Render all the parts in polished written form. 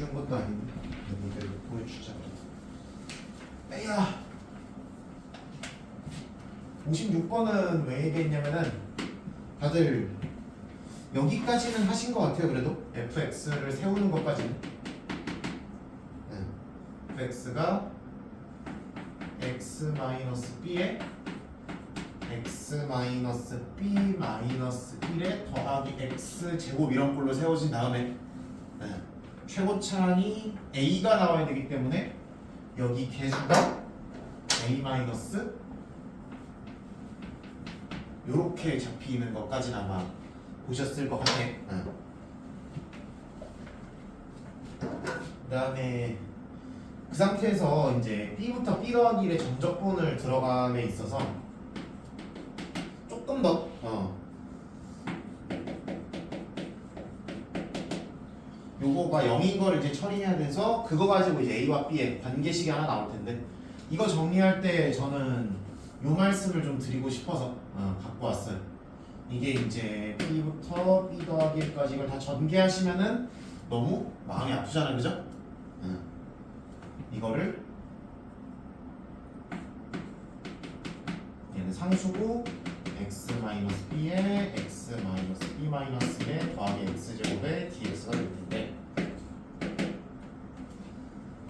쉬운 것도 아닌데 문제를 보여주자. 에야 56번은 왜 얘기했냐면은 다들 여기까지는 하신 것 같아요. 그래도 fx를 세우는 것까지는 fx가 x-b에 x-b-1에 더하기 x제곱 이런 꼴로 세워진 다음에 최고차항이 a가 나와야 되기 때문에 여기 개수가 a- 요렇게 잡히는 것까지는 아마 보셨을 것 같아. 그 다음에 그 상태에서 이제 b부터 b 더하기 1의 정적분을 들어감에 있어서 조금 더 요거가 0인 거를 이제 처리해야 돼서 그거 가지고 이제 a와 b의 관계식이 하나 나올 텐데 이거 정리할 때 저는 요 말씀을 좀 드리고 싶어서 갖고 왔어요. 이게 이제 b부터 b 더하기 1까지 이걸 다 전개하시면은 너무 마음이 아프잖아요, 그죠? 이거를 얘는 상수고 x-b에 x-b-1에 더하기 x제곱에 dx가 될 텐데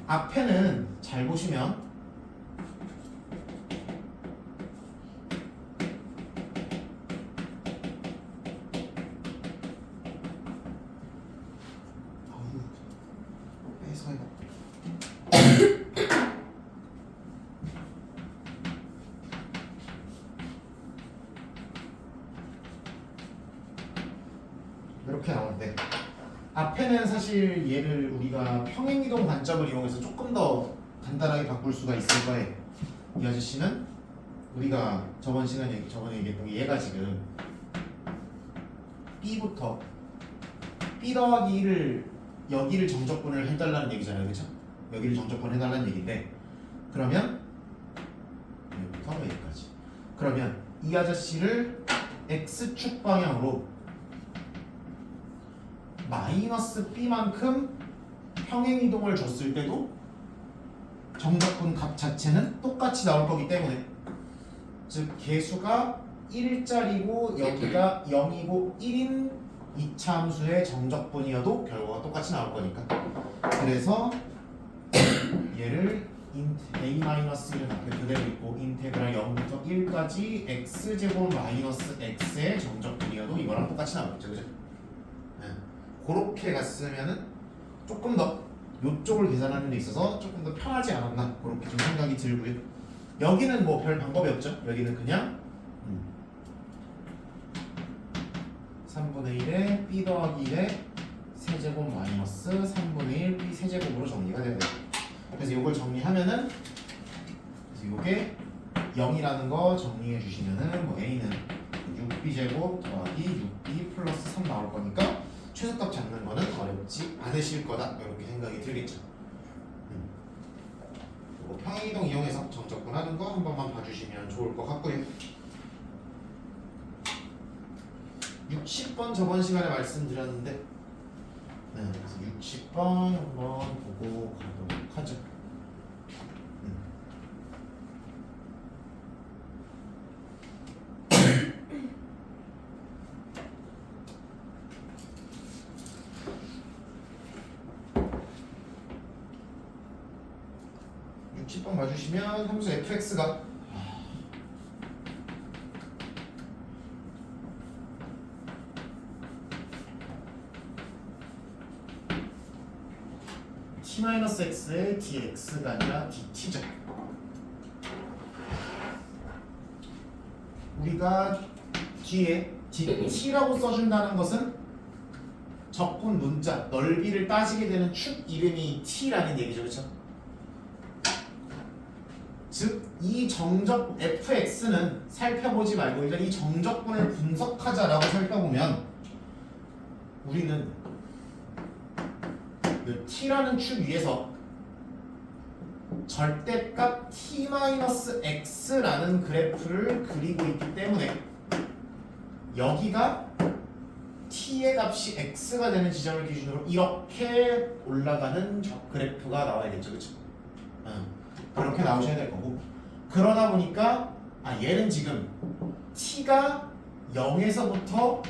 앞에는 잘 보시면 이렇게 나오는데 앞에는 사실 얘를 우리가 평행이동 관점을 이용해서 조금 더 간단하게 바꿀 수가 있을 거예요. 이 아저씨는 우리가 저번에 얘기했던 게 얘가 지금 b부터 b 더하기 1을 여기를 정적분을 해달라는 얘기잖아요, 그렇죠? 여기를 정적분 해달라는 얘기인데 그러면 여기부터 여기까지 그러면 이 아저씨를 x축 방향으로 마이너스 b만큼 평행이동을 줬을 때도 정적분 값 자체는 똑같이 나올 거기 때문에 즉 개수가 1짜리고 여기가 0이고 1인 이차 함수의 정적분이어도 결과가 똑같이 나올 거니까 그래서 얘를 a-1은 앞에 그대로 있고 인테그랄 0부터 1까지 x제곱 마이너스 x의 정적분이어도 이거랑 똑같이 나오겠죠, 그죠? 그렇게 갔으면은 조금 더 요쪽을 계산하는 데 있어서 조금 더 편하지 않았나 그렇게 좀 생각이 들고요. 여기는 뭐 별 방법이 없죠. 여기는 그냥 3분의 1에 b 더하기 1에 세제곱 마이너스 3분의 1 b 세제곱으로 정리가 돼요. 그래서 이걸 정리하면은 그래서 이게 0이라는 거 정리해 주시면은 뭐 a는 6b 제곱 더하기 6b 플러스 3 나올 거니까 최소값 잡는 거는 어렵지 않으실 거다 이렇게 생각이 들겠죠. 평행이동 이용해서 정적분 하는 거 한 번만 봐주시면 좋을 것 같고요. 60번 저번 시간에 말씀드렸는데 그래서 60번 한번 보고 가도록 하죠. 60번 봐주시면 함수 fx가 t-x의 dx가 아니라 dt죠. 우리가 뒤에 dt라고 써준다는 것은 적분 문자 넓이를 따지게 되는 축 이름이 t라는 얘기죠, 그렇죠? 즉 이 정적 fx는 살펴보지 말고 일단 이 정적분을 분석하자라고 살펴보면 우리는 이 t라는 축 위에서 절대값 t-x라는 그래프를 그리고 있기 때문에 여기가 t의 값이 x가 되는 지점을 기준으로 이렇게 올라가는 그래프가 나와야겠죠, 그렇죠? 그렇게 나오셔야 될 거고 그러다 보니까 얘는 지금 t가 0에서부터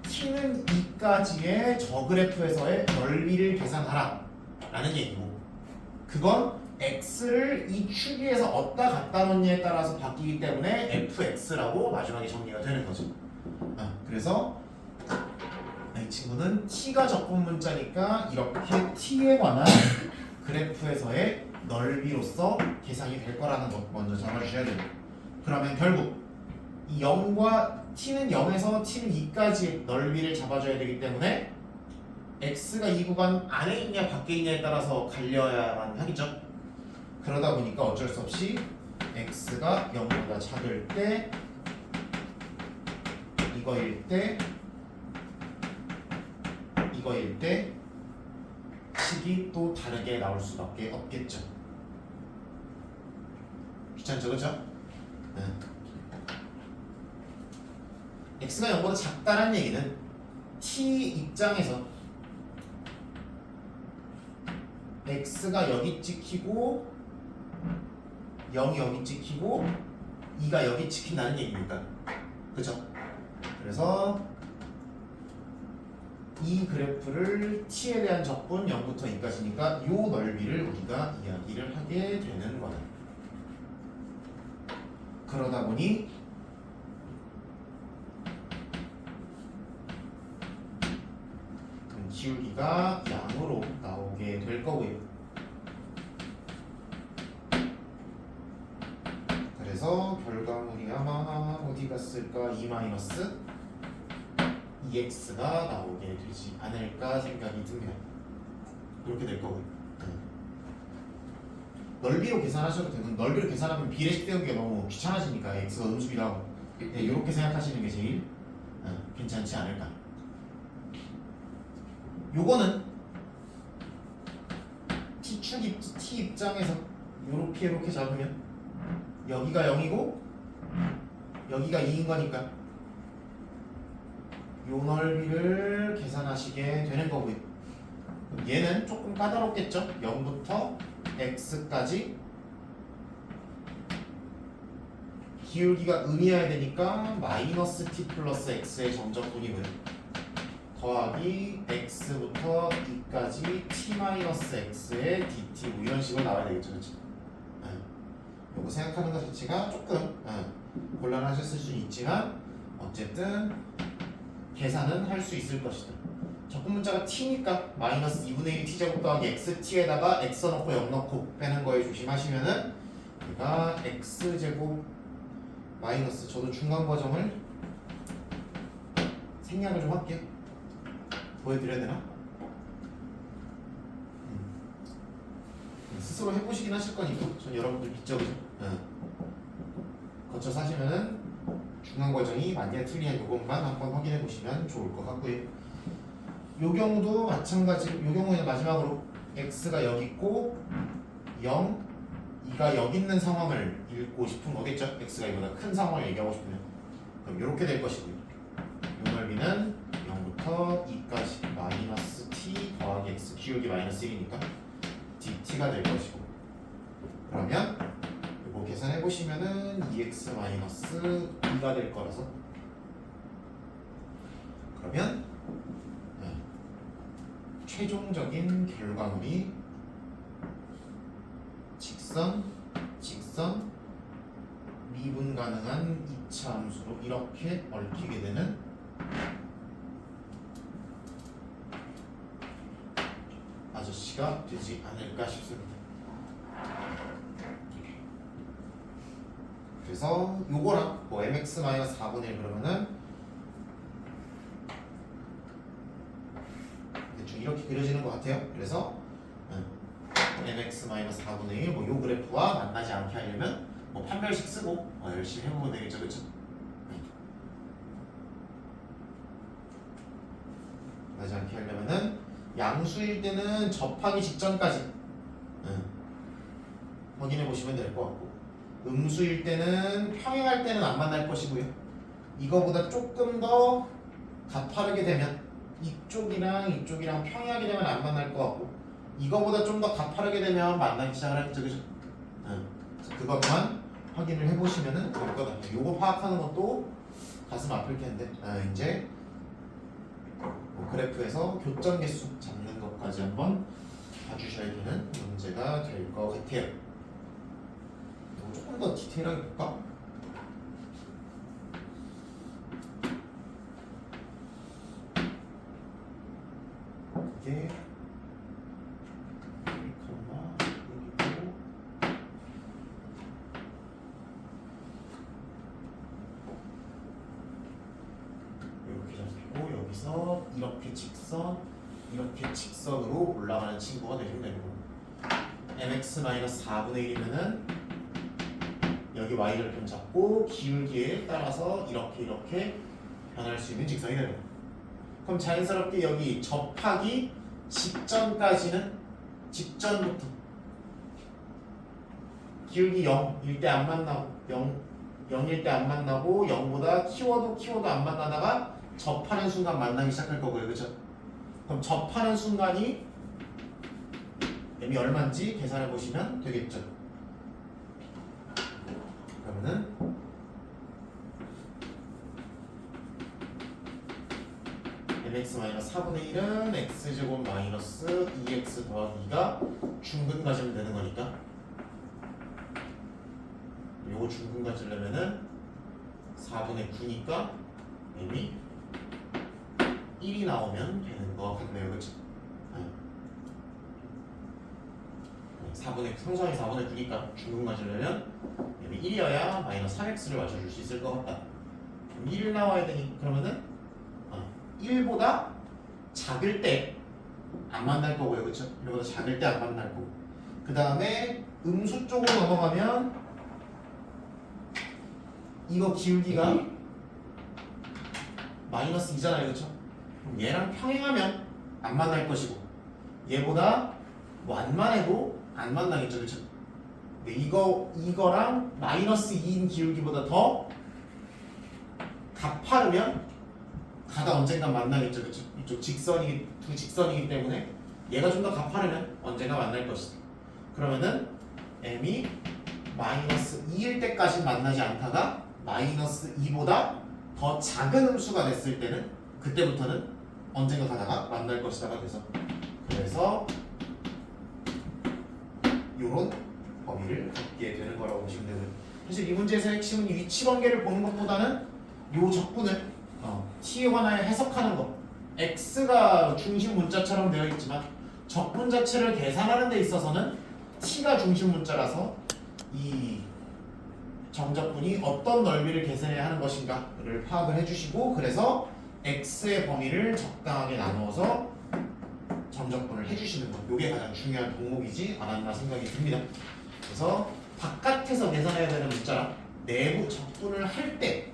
t는 2까지의 저 그래프에서의 넓이를 계산하라 라는 얘기고 그건 x를 이 축에서 어디다 갖다 놓느냐에 따라서 바뀌기 때문에 fx라고 마지막에 정리가 되는 거죠. 그래서 이 친구는 t가 적분 문자니까 이렇게 t에 관한 그래프에서의 넓이로서 계산이 될 거라는 것 먼저 잡아주셔야 돼요. 그러면 결국 이 0과 t는 0에서 t는 2까지 넓이를 잡아줘야 되기 때문에 x가 이 구간 안에 있냐 밖에 있냐에 따라서 갈려야만 하겠죠. 그러다 보니까 어쩔 수 없이 x가 0보다 작을 때 이거일 때 식이 또 다르게 나올 수밖에 없겠죠. 귀찮죠, 그렇죠? x가 0보다 작다는 얘기는 t 입장에서 x가 여기 찍히고 0이 여기 찍히고 2가 여기 찍힌다는 얘기니까 그죠? 그래서 이 그래프를 t에 대한 적분 0부터 2까지니까 이 넓이를 우리가 이야기를 하게 되는 거다. 그러다 보니 기울기가 양으로 나오게 될 거고요. 그래서 결과물이 아마 어디 갔을까? 2-2x가 나오게 되지 않을까 생각이 듭니다. 이렇게 될 거고요. 넓이로 계산하셔도 되고 넓이로 계산하면 비례식 세우기가 너무 귀찮아지니까 x가 음수기도 하고 이렇게 생각하시는 게 제일 괜찮지 않을까. 요거는 t 입장에서 이렇게 잡으면 여기가 0이고 여기가 2인 거니까 요 넓이를 계산하시게 되는 거고요. 얘는 조금 까다롭겠죠? 0부터 x까지 기울기가 음이어야 되니까 마이너스 t 플러스 x의 정적분이고요. 더하기 x부터 2까지 t-x의 dt 뭐 이런 식으로 나와야 되겠죠, 그렇죠? 요거 생각하는 것 자체가 조금 곤란하셨을 수 있지만 어쨌든 계산은 할 수 있을 것이다. 적분 문자가 t니까 마이너스 2분의 1 t제곱 더하기 xt에다가 x 넣고 0 넣고 빼는 거에 조심하시면은 우리가 x제곱 마이너스 저도 중간 과정을 생략을 좀 할게요. 보여드려야 되나? 스스로 해보시긴 하실 거니까 전 여러분들 믿죠, 그죠? 거쳐서 하시면은 중간 과정이 맞냐 틀리냐 이것만 한번 확인해 보시면 좋을 것 같고요. 요 경우도 마찬가지. 요 경우에는 마지막으로 x가 여기 있고 0, 2가 여기 있는 상황을 읽고 싶은 거겠죠? x가 이보다 큰 상황을 얘기하고 싶으면 그럼 이렇게 될 것이고요. 요 넓이는 0부터 2까지 마이너스 t 더하기 x 기울기 마이너스 1이니까 dt가 될 것이고 그러면 이거 계산해 보시면은 2x 마이너스 2가 될 거라서 그러면 최종적인 결과물이 직선 미분 가능한 2차 함수로 이렇게 얽히게 되는 아저씨가 되지 않을까 싶습니다. 그래서 요거랑 뭐 mx-4분의 1 그러면은 대충 이렇게 그려지는 것 같아요. 그래서 mx-4분의 1 뭐 요 그래프와 만나지 않게 하려면 뭐 판별식 쓰고 열심히 해보면 되겠죠, 그렇죠? 만나지 않게 하려면은 양수일 때는 접하기 직전까지 확인해 보시면 될 것 같고 음수일 때는 평행할 때는 안 만날 것이고요. 이거보다 조금 더 가파르게 되면 이쪽이랑 이쪽이랑 평이하게 되면 안 만날 것 같고 이거보다 좀 더 가파르게 되면 만나기 시작을 하겠죠, 그죠? 그래서 그것만 확인을 해보시면은 될 것 같아요. 요거 파악하는 것도 가슴 아플 텐데 이제 뭐 그래프에서 교점 개수 잡는 것까지 한번 봐주셔야 되는 문제가 될 것 같아요. 이거 조금 더 디테일하게 볼까? 이게 1,1이고 이렇게 잡히고 여기서 이렇게 직선으로 올라가는 친구가 되시면 되는 겁니다. mx-4분의 1이면은 여기 y절편 잡고 기울기에 따라서 이렇게 변할 수 있는 직선이 되는 겁니다. 그럼 자연스럽게 여기 접하기 직전부터 기울기 0일 때 안 만나고 0일 때 안 만나고 0보다 키워도 안 만나다가 접하는 순간 만나기 시작할 거고요, 그렇죠? 그럼 접하는 순간이 m이 얼마인지 계산해 보시면 되겠죠. 그러면은 mx-4분의 1은 x제곱 마이너스 2x 더하기 2가 중근 가지면 되는 거니까 요거 중근 가지려면은 4분의 9니까 m이 1이 나오면 되는 거 같네요, 그치? 3성이 4분의 9니까 중근 가지려면 m이 1이어야 마이너스 3x를 맞춰줄 수 있을 것 같다. 그럼 1 나와야 되니 그러면은 1보다 작을 때 안 만날 거고요, 그렇죠? 1보다 작을 때 안 만날 거고. 그 다음에 음수 쪽으로 넘어가면 이거 기울기가 마이너스 2잖아요, 그렇죠? 그럼 얘랑 평행하면 안 만날 것이고 얘보다 완만해도 안 만나겠죠, 그렇죠? 근데 이거랑 마이너스 2인 기울기보다 더 가파르면 가다 언젠가 만나겠죠, 그렇죠? 이쪽 두 직선이기 때문에 얘가 좀 더 가파르면 언젠가 만날 것이다. 그러면은 m이 마이너스 2일 때까지 만나지 않다가 마이너스 2보다 더 작은 음수가 됐을 때는 그때부터는 언젠가 가다가 만날 것이다가 돼서 그래서 요런 범위를 갖게 되는 거라고 보시면 되고요. 사실 이 문제에서 핵심은 이 위치 관계를 보는 것보다는 요 적분을 t 하나에 해석하는 것. x가 중심 문자처럼 되어 있지만 적분 자체를 계산하는 데 있어서는 t가 중심 문자라서 이 정적분이 어떤 넓이를 계산해야 하는 것인가를 파악을 해주시고 그래서 x의 범위를 적당하게 나누어서 정적분을 해주시는 것. 이게 가장 중요한 덕목이지 않았나 생각이 듭니다. 그래서 바깥에서 계산해야 되는 문자랑 내부 적분을 할 때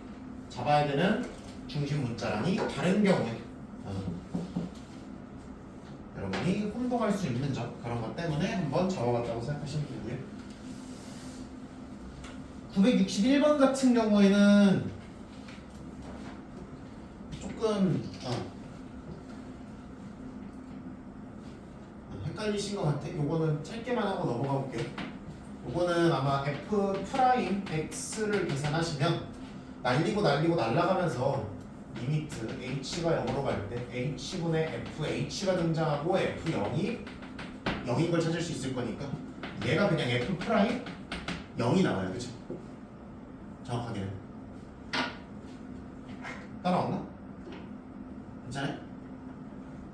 잡아야 되는 중심 문자랑이 다른 경우에 여러분이 혼동할 수 있는 점 그런 것 때문에 한번 잡아봤다고 생각하시면 되고요. 961번 같은 경우에는 조금 헷갈리신 것 같아. 요거는 짧게만 하고 넘어가 볼게요. 요거는 아마 f'x를 계산하시면 날리고 날아가면서 리미트 h가 0으로 갈 때 h분의 fh가 등장하고 f0이 0인 걸 찾을 수 있을 거니까 얘가 그냥 f'0이 나와요, 그쵸? 정확하게는 따라왔나? 괜찮아요?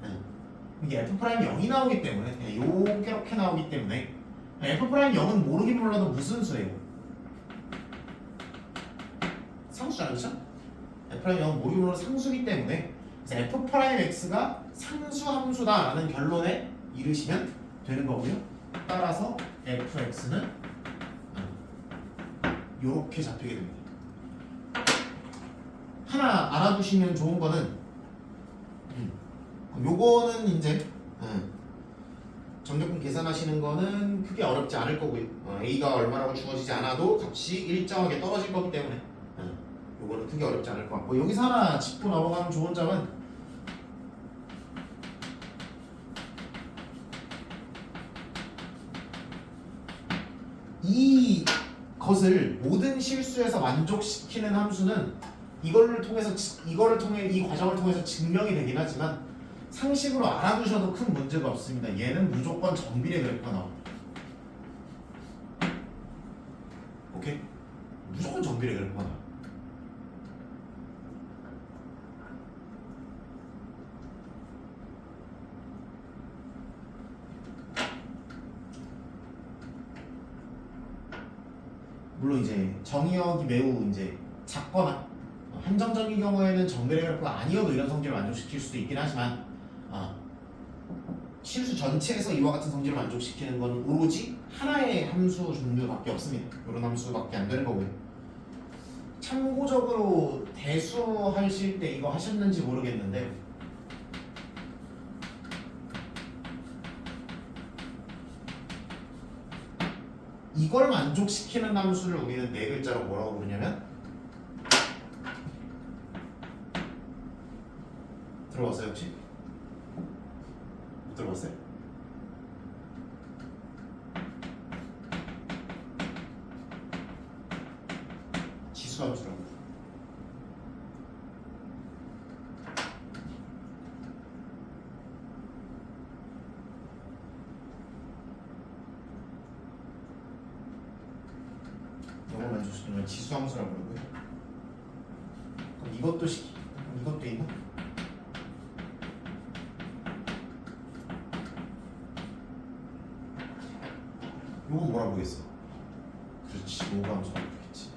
네. 이게 f'0이 나오기 때문에 요렇게 나오기 때문에 f'0은 모르긴 몰라도 무슨 수예요? 상수잖아요, 그쵸? F'은 모르긴 몰라도 상수기 때문에 F'X가 상수 함수다라는 결론에 이르시면 되는 거고요. 따라서 fx는 요렇게 잡히게 됩니다. 하나 알아두시면 좋은 거는 요거는 이제 정적분 계산하시는 거는 크게 어렵지 않을 거고요. a가 얼마라고 주어지지 않아도 값이 일정하게 떨어질 거기 때문에 요거는 크게 어렵지 않을 것 같고 여기서 하나 짚고 넘어가면 좋은 점은 이 것을 모든 실수에서 만족시키는 함수는 이거를 통해 이 과정을 통해서 증명이 되긴 하지만 상식으로 알아두셔도 큰 문제가 없습니다. 얘는 무조건 정비례 그래프가 나옵니다. 오케이? 무조건 정비례 그래프가 나와요. 물론 이제 정의역이 매우 이제 작거나 한정적인 경우에는 정비례 그래프가 아니어도 이런 성질을 만족시킬 수도 있긴 하지만 실수 전체에서 이와 같은 성질을 만족시키는 건 오로지 하나의 함수 종류밖에 없습니다. 이런 함수밖에 안 되는 거고요. 참고적으로 대수 하실 때 이거 하셨는지 모르겠는데 이걸 만족시키는 함수를 우리는 네 글자로 뭐라고 부르냐면 들어봤어요 혹시? 못 들어봤어요? 지수함수라고. 이걸 만족시키는 지수함수라고 그러고요. 그럼 이것도 이것도 있나? 요건 뭐라 보겠어? 그렇지, 요감수라고 보겠지.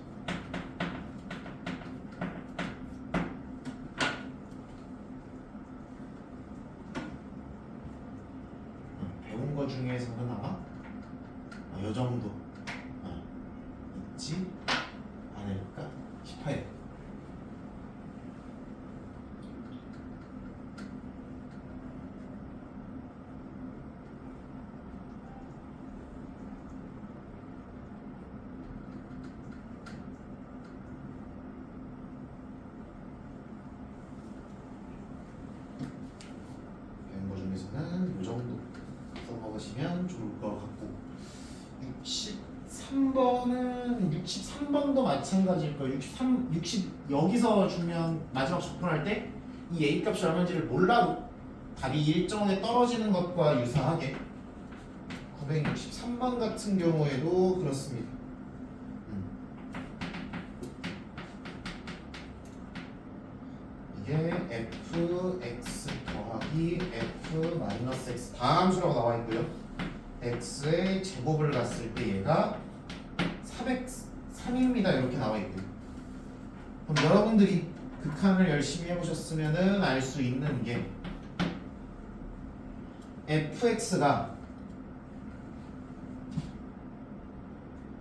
배운 거 중에서는 아마 요 정도 있지 않을까 싶어요. 배운 거 중에서는 요 정도 써먹으시면 좋을 것 같고 63번도 마찬가지일 거예요. 60 여기서 주면 마지막 적분할 때 이 a 값이 얼마인지를 몰라도 답이 일정에 떨어지는 것과 유사하게 963번 같은 경우에도 그렇습니다. 이게 fx 더하기 f 마이너스 x 다 함수라고 나와 있고요. x의 제곱을 갔을 때 얘가 303입니다. 이렇게 나와 있고요. 그럼 여러분들이 극한을 열심히 해보셨으면은 알 수 있는 게 fx가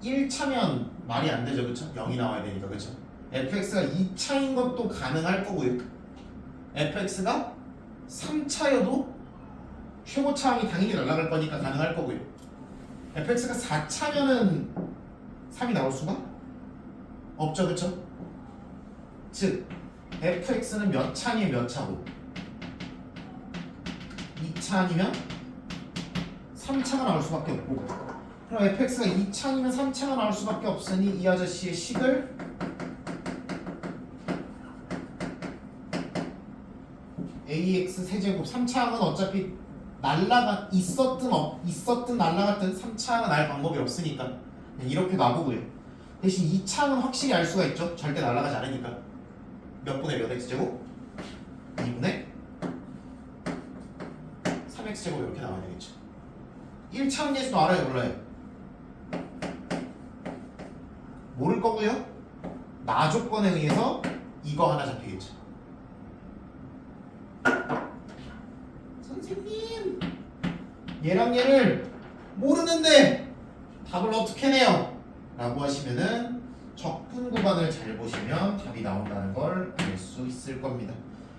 1차면 말이 안 되죠, 그쵸? 0이 나와야 되니까, 그쵸? fx가 2차인 것도 가능할 거고요. fx가 3차여도 최고차항이 당연히 날아갈 거니까 가능할 거고요. fx가 4차면은 3이 나올 수가 없죠, 그쵸? 즉 fx는 몇 차니 몇 차고 2차 아니면 3차가 나올 수밖에 없고 그럼 fx가 2차이면 3차가 나올 수밖에 없으니 이 아저씨의 식을 ax 세제곱 3차항은 어차피 있었든 날라갔든 3차항은 알 방법이 없으니까 이렇게 놔보고요. 대신 2차항은 확실히 알 수가 있죠. 절대 날라가지 않으니까. 몇 분의 몇 x제곱? 2분의 3x제곱 이렇게 나와야 되겠죠. 1차항 예수도 알아요, 몰라요? 모를 거고요. 나 조건에 의해서 이거 하나 잡히겠죠. 선생님, 얘랑 얘를 모르는데 답을 어떻게 내요? 라고 하시면은 적분 구간을 잘 보시면 답이 나온다는 걸 알 수 있을 겁니다.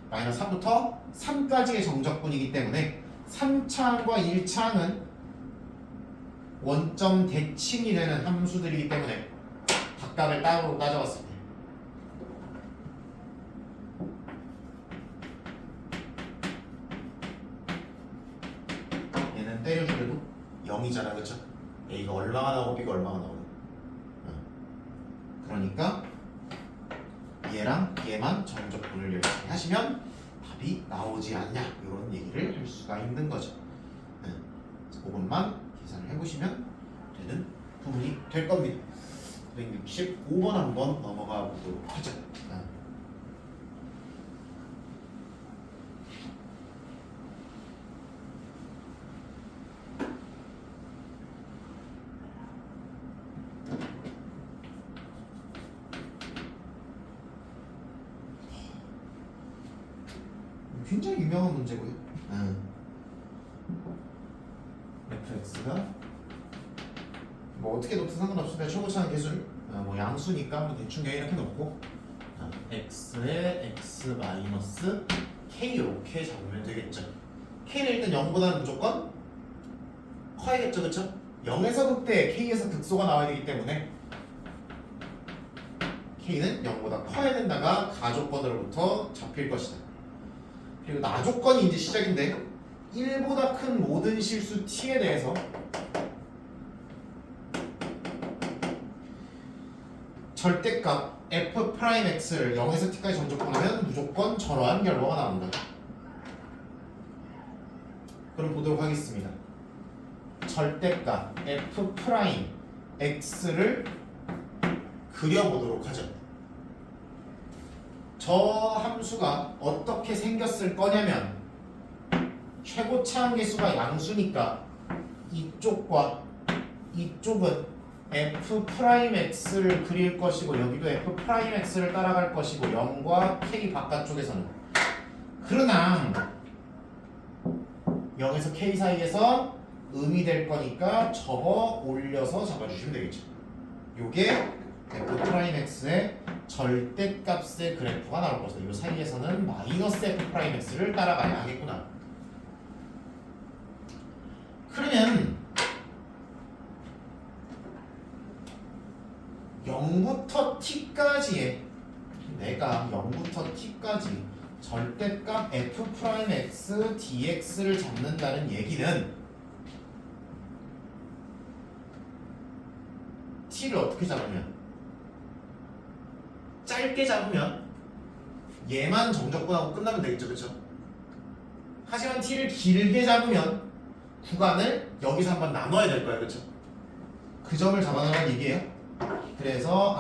마이너스 3부터 3까지의 정적분이기 때문에 3차항과 1차항은 원점 대칭이 되는 함수들이기 때문에 각각을 따로 따져봤을 때 0이잖아, 그쵸? A가 얼마가 나오고 B가 얼마가 나오고. 그러니까 얘랑 얘만 정적분을 열심히 하시면 답이 나오지 않냐 이런 얘기를 할 수가 있는 거죠. 그래서 그것만 계산을 해보시면 되는 부분이 될 겁니다. 165번 한번 넘어가 보도록 하죠. 굉장히 유명한 문제고요. fx가 뭐 어떻게 놓든 상관없습니다. 최고차는 계술 뭐 양수니까 뭐 대충 이렇게 놓고 x에 x 마이너스 k 이렇게 잡으면 되겠죠. k는 일단 0보다는 무조건 커야겠죠, 그쵸? 0에서 극대, k에서 극소가 나와야 되기 때문에 k는 0보다 커야 된다가 가조건으로부터 잡힐 것이다. 그리고 나조건이 이제 시작인데 1보다 큰 모든 실수 t에 대해서 절대값 f'x를 0에서 t까지 정적분하면 무조건 저러한 결과가 나온다. 그럼 보도록 하겠습니다. 절대값 f'x를 그려보도록 하죠. 저 함수가 어떻게 생겼을 거냐면 최고차 한계수가 양수니까 이쪽과 이쪽은 f'x를 그릴 것이고 여기도 f'x를 따라갈 것이고 0과 k 바깥쪽에서는 그러나 0에서 k 사이에서 음이 될 거니까 접어 올려서 잡아주시면 되겠죠. 요게 f'x의 절대값의 그래프가 나올 것이다. 이 사이에서는 마이너스 f'x를 따라가야 하겠구나. 그러면 0부터 t까지의 내가 0부터 t까지 절대값 f'x dx를 잡는다는 얘기는 t를 어떻게 잡으면 짧게 잡으면 얘만 정적분하고 끝나면 되겠죠, 그렇죠? 하지만 t를 길게 잡으면 구간을 여기서 한번 나눠야 될 거예요, 그렇죠? 그 점을 잡아내는 얘기예요. 그래서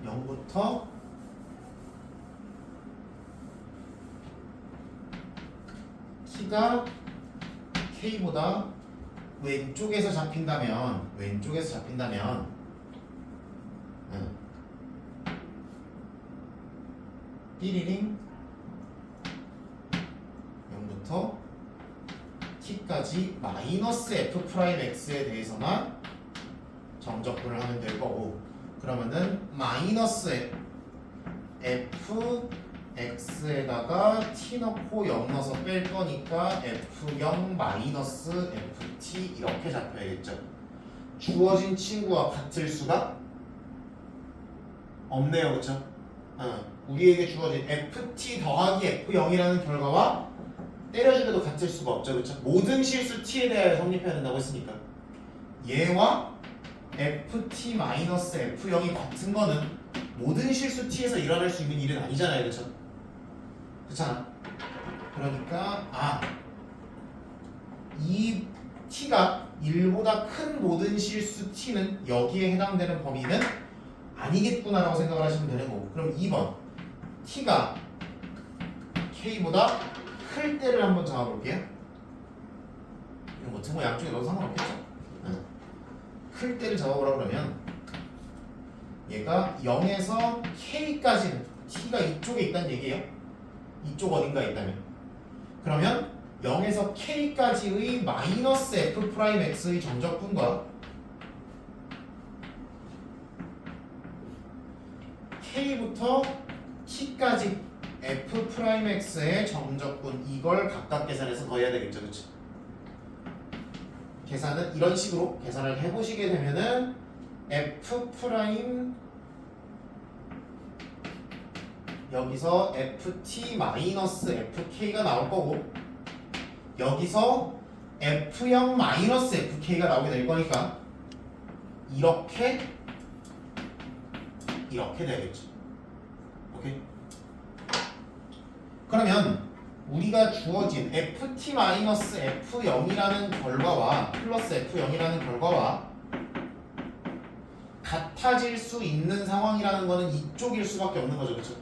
0부터 t가 k보다 왼쪽에서 잡힌다면 띠리링 0부터 t까지 마이너스 f'x에 대해서만 정적분을 하면 될 거고, 그러면은 마이너스 fx에다가 t 넣고 0 넣어서 뺄 거니까 f0 마이너스 ft 이렇게 잡혀야겠죠. 주어진 친구와 같을 수가 없네요, 그렇죠? 우리에게 주어진 ft 더하기 f0이라는 결과와 때려주려도 같을 수가 없죠, 그렇죠? 모든 실수 t에 대하여 성립해야 된다고 했으니까 얘와 ft 마이너스 f0이 같은 거는 모든 실수 t에서 일어날 수 있는 일은 아니잖아요, 그렇죠? 그렇잖아. 그러니까 이 t가 1보다 큰 모든 실수 t는 여기에 해당되는 범위는 아니겠구나라고 생각을 하시면 되는 거고, 그럼 2번 t가 k보다 클 때를 한번 잡아볼게요. 이거 뭐 등호 양쪽에 넣어도 상관없겠죠? 클 때를 잡아보라 그러면 얘가 0에서 k까지는 t가 이쪽에 있다는 얘기예요. 이쪽 어딘가에 있다면. 그러면 0에서 k까지의 마이너스 f'x의 정적분과 k부터 t까지 f'x의 정적분 이걸 각각 계산해서 더해야 되겠죠, 그렇죠? 계산은 이런 식으로 계산을 해보시게 되면은 f' 여기서 ft 마이너스 fk가 나올 거고, 여기서 F0 마이너스 FK가 나오게 될 거니까 이렇게 되겠죠. 오케이? 그러면 우리가 주어진 FT-F0이라는 결과와 플러스 F0이라는 결과와 같아질 수 있는 상황이라는 거는 이쪽일 수밖에 없는 거죠. 그렇죠?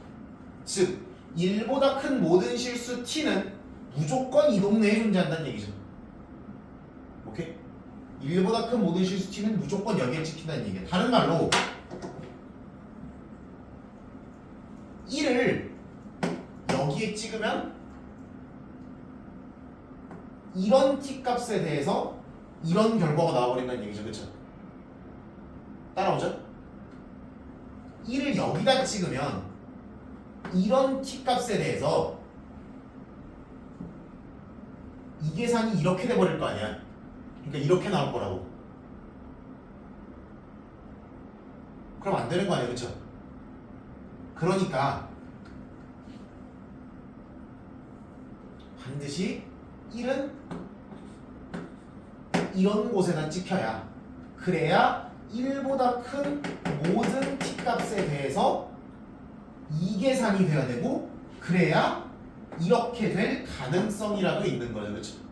즉 1보다 큰 모든 실수 t는 무조건 이 동네에 존재한다는 얘기죠. 오케이? 1보다 큰 모든 실수 t는 무조건 여기에 찍힌다는 얘기예요. 다른 말로 1을 여기에 찍으면 이런 t 값에 대해서 이런 결과가 나와버린다는 얘기죠. 그렇죠? 따라오죠? 1을 여기다 찍으면 이런 t 값에 대해서 이 계산이 이렇게 돼버릴 거 아니야. 그러니까 이렇게 나올 거라고. 그럼 안 되는 거 아니야. 그쵸? 그러니까 반드시 1은 이런 곳에다 찍혀야, 그래야 1보다 큰 모든 t 값에 대해서 이 계산이 돼야 되고, 그래야 이렇게 될 가능성이라도 있는 거죠. 그렇죠?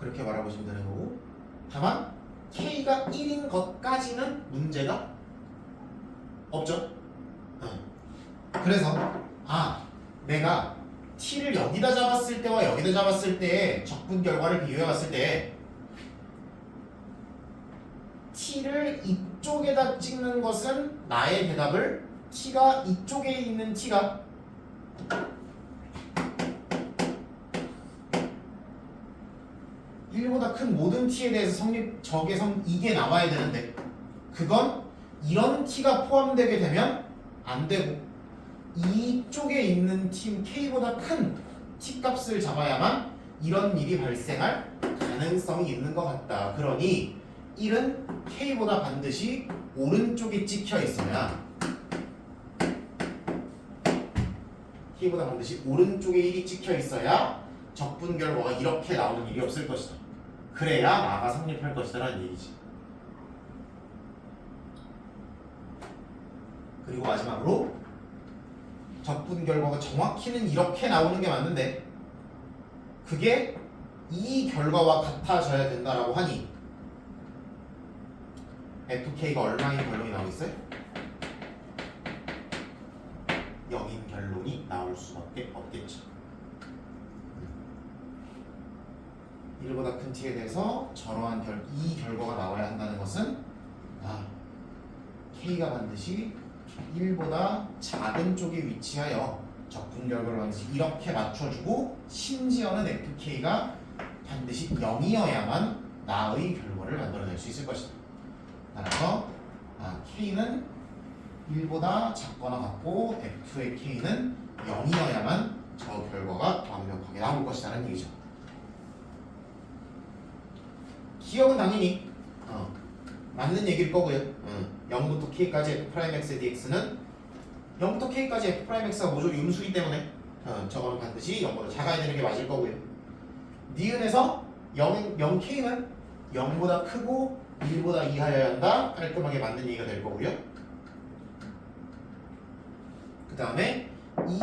그렇게 말해보시면 되는 거고, 다만 K가 1인 것까지는 문제가 없죠. 그래서 내가 T를 여기다 잡았을 때와 여기다 잡았을 때의 적분 결과를 비교해 봤을 때 T를 이쪽에다 찍는 것은 나의 대답을 T가 이쪽에 있는 T가 (1보다) 큰 모든 t에 대해서 이게 나와야 되는데, 그건 이런 t가 포함되게 되면 안 되고 이쪽에 있는 팀 k보다 큰 t 값을 잡아야만 이런 일이 발생할 가능성이 있는 것 같다. 그러니 1은 k보다 반드시 오른쪽에 찍혀 있어야, k보다 반드시 오른쪽에 1이 찍혀 있어야 적분 결과가 이렇게 나오는 일이 없을 것이다. 그래야 마가 성립할 것이다 라는 얘기지. 그리고 마지막으로 적분 결과가 정확히는 이렇게 나오는 게 맞는데 그게 이 결과와 같아져야 된다라고 하니 FK가 얼마인 결론이 나오겠어요? 0인 결론이 나올 수밖에 없겠죠. 1보다 큰 t에 대해서 저러한 이 결과가 나와야 한다는 것은 k가 반드시 1보다 작은 쪽에 위치하여 적분 결과를 반드시 이렇게 맞춰주고, 심지어는 fk가 반드시 0이어야만 나의 결과를 만들어낼 수 있을 것이다. 따라서 k는 1보다 작거나 같고 f의 k는 0이어야만 저 결과가 완벽하게 나올 것이라는 얘기죠. 기억은 당연히 맞는 얘기일 거고요. 0부터 k까지 f'x의 dx는 0부터 k까지 f'x가 모조리 음수이기 때문에 저거는 반드시 0보다 작아야 되는 게 맞을 거고요. 니은에서 0k는 0보다 크고 1보다 이하여야 한다. 깔끔하게 맞는 얘기가 될 거고요. 그 다음에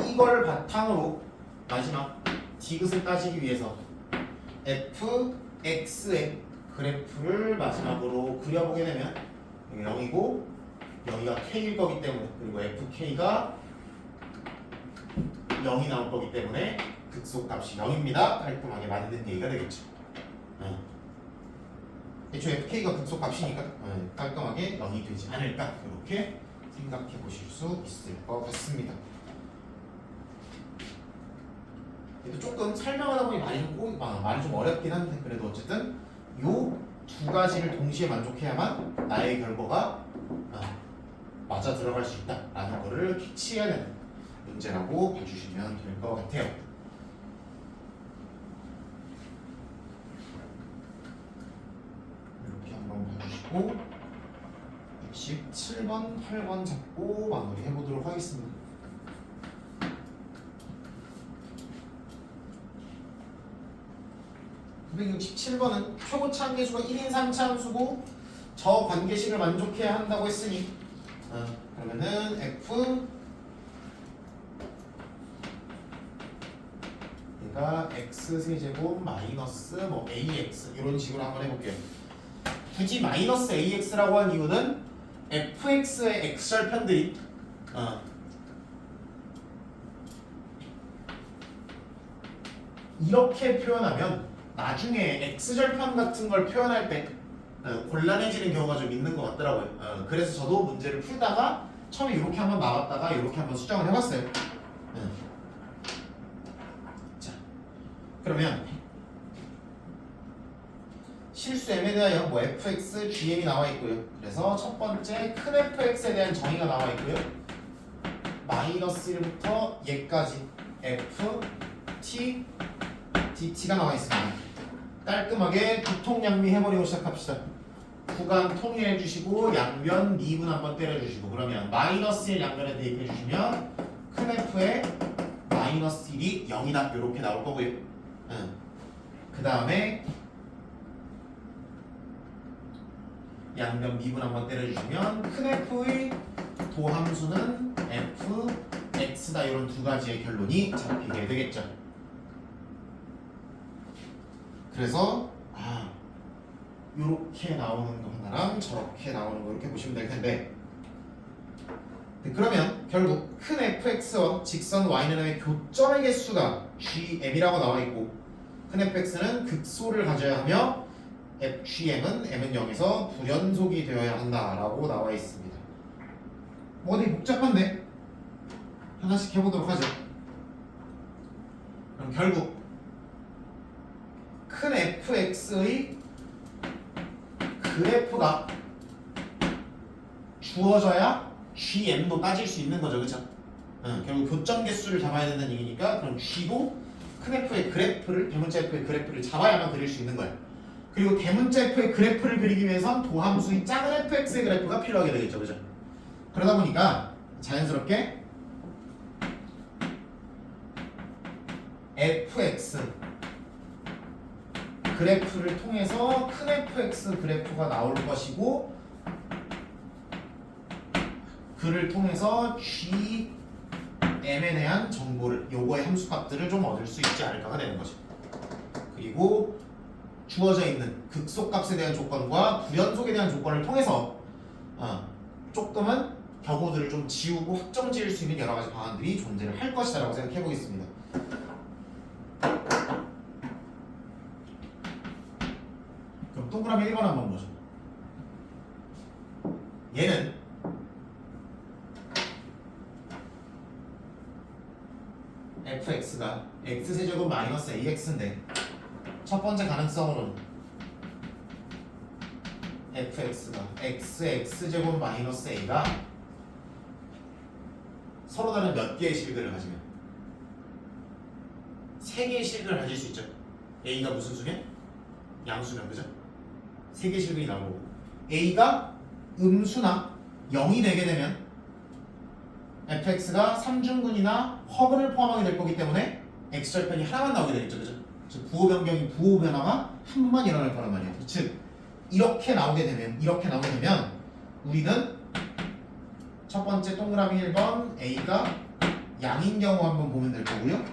이걸 바탕으로 마지막 디귿을 따지기 위해서 fx의 그래프를 마지막으로 그려보게 되면 여기 0이고 여기가 k일 거기 때문에, 그리고 fk가 0이 나올 거기 때문에 극소값이 0입니다. 깔끔하게 맞는 얘기가 되겠죠. 애초에 fk가 극소값이니까 깔끔하게 0이 되지 않을까, 이렇게 생각해 보실 수 있을 것 같습니다. 그래도 조금 설명하다 보니 말이 좀 어렵긴 한데, 그래도 어쨌든 요 두 가지를 동시에 만족해야만 나의 결과가 맞아 들어갈 수 있다라는 거를 캐치해야 되는 문제라고 봐주시면 될 것 같아요. 이렇게 한번 봐주시고 잡고 67번, 8번 잡고 마무리 해보도록 하겠습니다. (967번은) 표고차 함계수가 1인 3차 함수고 저 관계식을 만족해야 한다고 했으니 그러면은 f 얘가 x세제곱 마이너스 뭐 ax 이런 식으로 한번 해볼게요. 굳이 마이너스 ax라고 한 이유는 fx의 x절편들이 이렇게 표현하면 나중에 x절편 같은 걸 표현할 때 곤란해지는 경우가 좀 있는 것 같더라고요. 그래서 저도 문제를 풀다가 처음에 이렇게 한번 나왔다가 이렇게 한번 수정을 해봤어요. 자, 그러면 실수 m에 대하여 뭐 fx, gm이 나와 있고요. 그래서 첫 번째 큰 fx에 대한 정의가 나와 있고요. 마이너스 1부터 얘까지 f, t, dt가 나와 있습니다. 깔끔하게 두통양미 해버리고 시작합시다. 구간 통일해 주시고 양변 미분 한번 때려주시고 그러면 마이너스 1 양변에 대입해 주시면 큰 f에 마이너스 1이 0이다 이렇게 나올 거고요. 그 다음에 양변 미분 한번 때려주시면 큰 f의 도함수는 f, x다 이런 두 가지의 결론이 잡히게 되겠죠. 그래서 이렇게 나오는 거 하나랑 저렇게 나오는 거 이렇게 보시면 될 텐데 그러면 결국 큰 fx와 직선 y는의 교점의 개수가 gm이라고 나와 있고 큰 fx는 극소를 가져야 하며 gm은 m은 0에서 불연속이 되어야 한다라고 나와 있습니다. 뭐 어디 복잡한데 하나씩 해보도록 하죠. 그럼 결국 큰 fx의 그래프가 주어져야 gm도 따질 수 있는 거죠, 그렇죠? 결국 교점 개수를 잡아야 된다는 얘기니까 그럼 g도 큰 f의 그래프를 대문자 f의 그래프를 잡아야만 그릴 수 있는 거예요. 그리고 대문자 f의 그래프를 그리기 위해선 도함수인 작은 fx의 그래프가 필요하게 되겠죠, 그렇죠? 그러다 보니까 자연스럽게 fx 그래프를 통해서 큰 fx 그래프가 나올 것이고 그를 통해서 gm에 대한 정보를 요거의 함수값들을 좀 얻을 수 있지 않을까가 되는 거죠. 그리고 주어져 있는 극소값에 대한 조건과 불연속에 대한 조건을 통해서 조금은 경우들을 좀 지우고 확정 지을 수 있는 여러 가지 방안들이 존재를 할 것이다라고 생각해 보겠습니다. 그럼 동그라미 1번 한번 보죠. 얘는 fx가 x세제곱 마이너스 ax인데 첫 번째 가능성으로는 fx가 x제곱 마이너스 a가 서로 다른 몇 개의 실근을 가지면 3개의 실근을 가질 수 있죠. a가 무슨 수면? 양수면, 그죠? 3개의 실근이 나오고 a가 음수나 0이 되게 되면 fx가 3중근이나 허근을 포함하게 될 거기 때문에 x절편이 하나만 나오게 되겠죠, 그죠? 즉 부호 변경인 부호 변화가 한 번만 일어날 거란 말이에요. 즉 이렇게 나오게 되면 우리는 첫 번째 동그라미 1번 a가 양인 경우 한번 보면 될 거고요.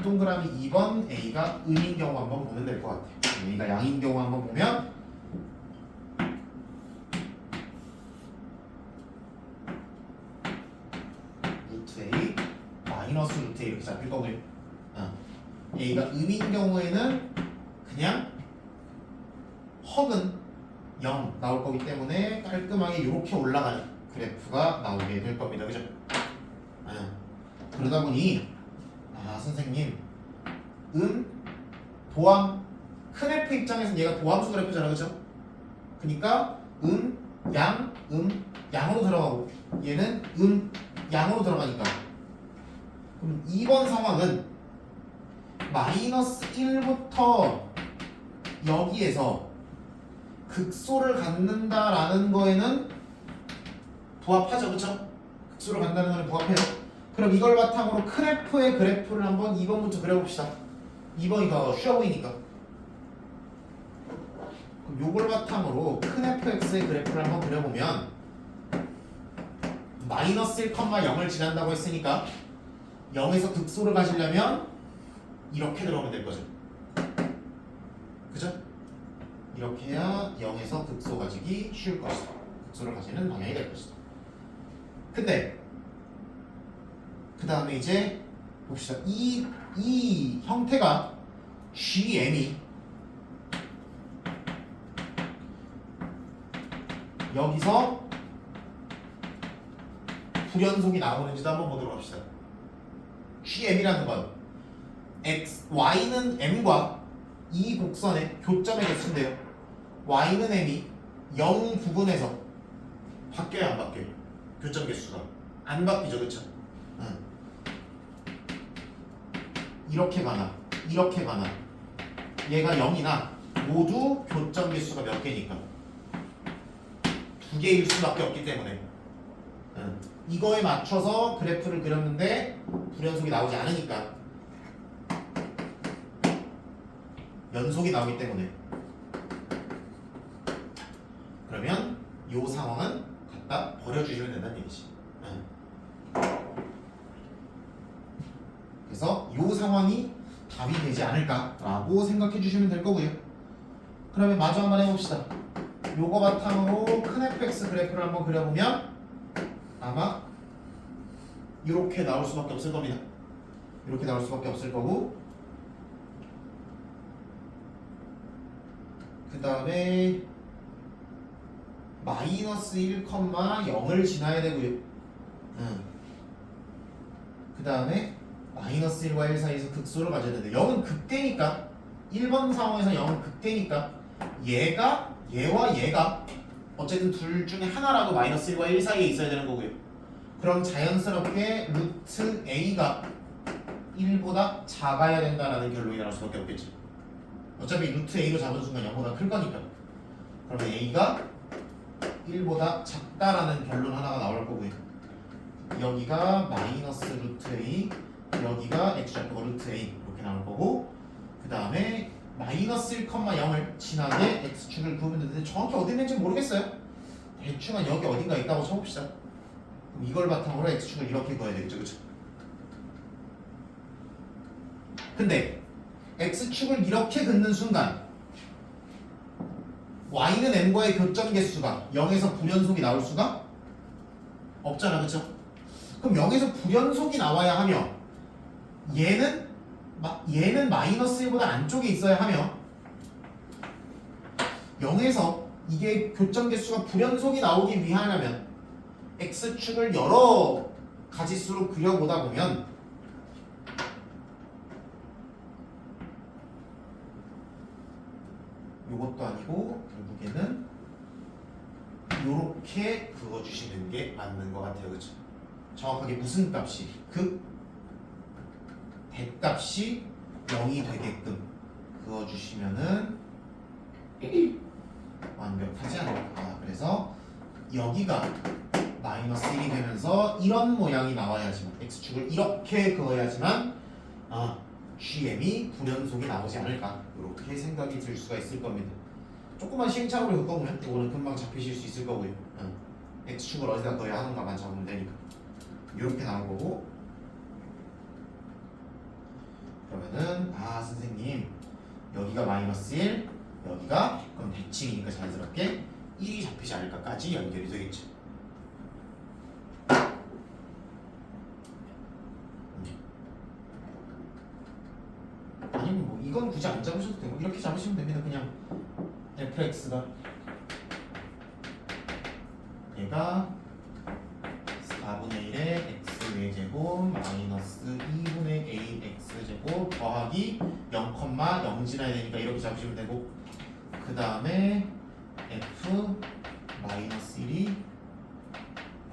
동그라미 2번 a가 음인 경우 한번 보면 될 것 같아요. a가 양인 경우 한번 보면 루트 a 마이너스 루트 a 이렇게 잡힐 거고요. a가 음인 경우에는 그냥 허근 0 나올 거기 때문에 깔끔하게 이렇게 올라가는 그래프가 나오게 될 겁니다. 그죠? 그러다 보니 선생님 도함 큰 F 입장에서는 얘가 도함수 그래프잖아, 그죠? 그러니까 양으로 들어가고 얘는 양으로 들어가니까 그럼 2번 상황은 마이너스 1부터 여기에서 극소를 갖는다라는 거에는 부합하죠, 그쵸? 극소를 갖는다는 거는 부합해요. 그럼 이걸 바탕으로 큰 F의 그래프를 한번 2번부터 그려봅시다. 2번이 더 쉬워 보이니까. 그럼 요걸 바탕으로 큰 fx의 그래프를 한번 그려보면 마이너스 1,0을 지난다고 했으니까 0에서 극소를 가시려면 이렇게 들어오면 될 거죠. 그죠? 이렇게 해야 0에서 극소 가지기 쉬울 것이다. 극소를 가지는 방향이 될 것이다. 근데 그 다음에 이제 봅시다. 이 형태가 GM이 여기서 불연속이 나오는지도 한번 보도록 합시다. GM이라는 건 Y는 M과 이 곡선의 교점의 개수인데요. Y는 M이 0 부분에서 바뀌어요, 안 바뀌어요? 교점 개수가 안 바뀌죠, 그쵸? 이렇게 가나 이렇게 가나 얘가 0이나 모두 교점 개수가 몇 개니까 두 개일 수밖에 없기 때문에 이거에 맞춰서 그래프를 그렸는데 불연속이 나오지 않으니까 연속이 나오기 때문에 그러면 이 상황은 갖다 버려주시면 된다는 얘기지. 그래서 이 상황이 답이 되지 않을까라고 생각해 주시면 될 거고요. 그러면 마저 한번 해봅시다. 요거 바탕으로 큰 fx 그래프를 한번 그려보면 아마 이렇게 나올 수밖에 없을 겁니다. 이렇게 나올 수밖에 없을 거고 그 다음에 마이너스 1,0을 지나야 되고요. 그 다음에 마이너스 1과 1 사이에서 극소를 가져야 되는데 0은 극대니까 1번 상황에서 0은 극대니까 얘가 얘와 얘가 어쨌든 둘 중에 하나라도 마이너스 1과 1 사이에 있어야 되는 거고요. 그럼 자연스럽게 루트 A가 1보다 작아야 된다라는 결론이 나올 수밖에 없겠죠. 어차피 루트 A로 잡은 순간 0보다 클 거니까. 그러면 A가 1보다 작다라는 결론 하나가 나올 거고요. 여기가 마이너스 루트 A, 여기가 X좌표가 루트 A 이렇게 나올 거고 그 다음에 마이너스 1,0을 지나게 X축을 그으면 되는데 정확히 어디 있는지 모르겠어요. 대충 한 여기 어딘가 있다고 쳐봅시다. 그럼 이걸 바탕으로 X축을 이렇게 그어야 되겠죠, 그쵸? 근데 X축을 이렇게 긋는 순간 Y는 M과의 교점 개수가 0에서 불연속이 나올 수가 없잖아, 그쵸? 그럼 0에서 불연속이 나와야 하며 얘는 마이너스 1보다 안쪽에 있어야 하며 0에서 이게 교점 개수가 불연속이 나오기 위하려면 X축을 여러 가지수로 그려보다 보면 요것도 아니고 결국에는 요렇게 그어주시는 게 맞는 것 같아요, 그쵸? 정확하게 무슨 값이 대값이 0이 되게끔 그어주시면은 완벽하지 않을까. 그래서 여기가 마이너스 1이 되면서 이런 모양이 나와야지만 X축을 이렇게 그어야지만 GM이 불연속이 나오지 않을까 이렇게 생각이 들 수가 있을 겁니다. 조금만 시행착오를 겪어보면 이거는 금방 잡히실 수 있을 거고요. X축을 어디다 그어야 하는가만 잡으면 되니까 이렇게 나올 거고 그러면은 선생님 여기가 마이너스 1 여기가 그럼 대칭이니까 자연스럽게 1이 잡히지 않을까까지 연결이 되겠죠. 아니면 뭐 이건 굳이 안 잡으셔도 되고 이렇게 잡으시면 됩니다. 그냥 fx가 얘가 4분의 1의 x 4제곱 마이너스 2분의 a x제곱 더하기 0,0 지나야 되니까 이렇게 잡으시면 되고 그 다음에 f 마이너스 1이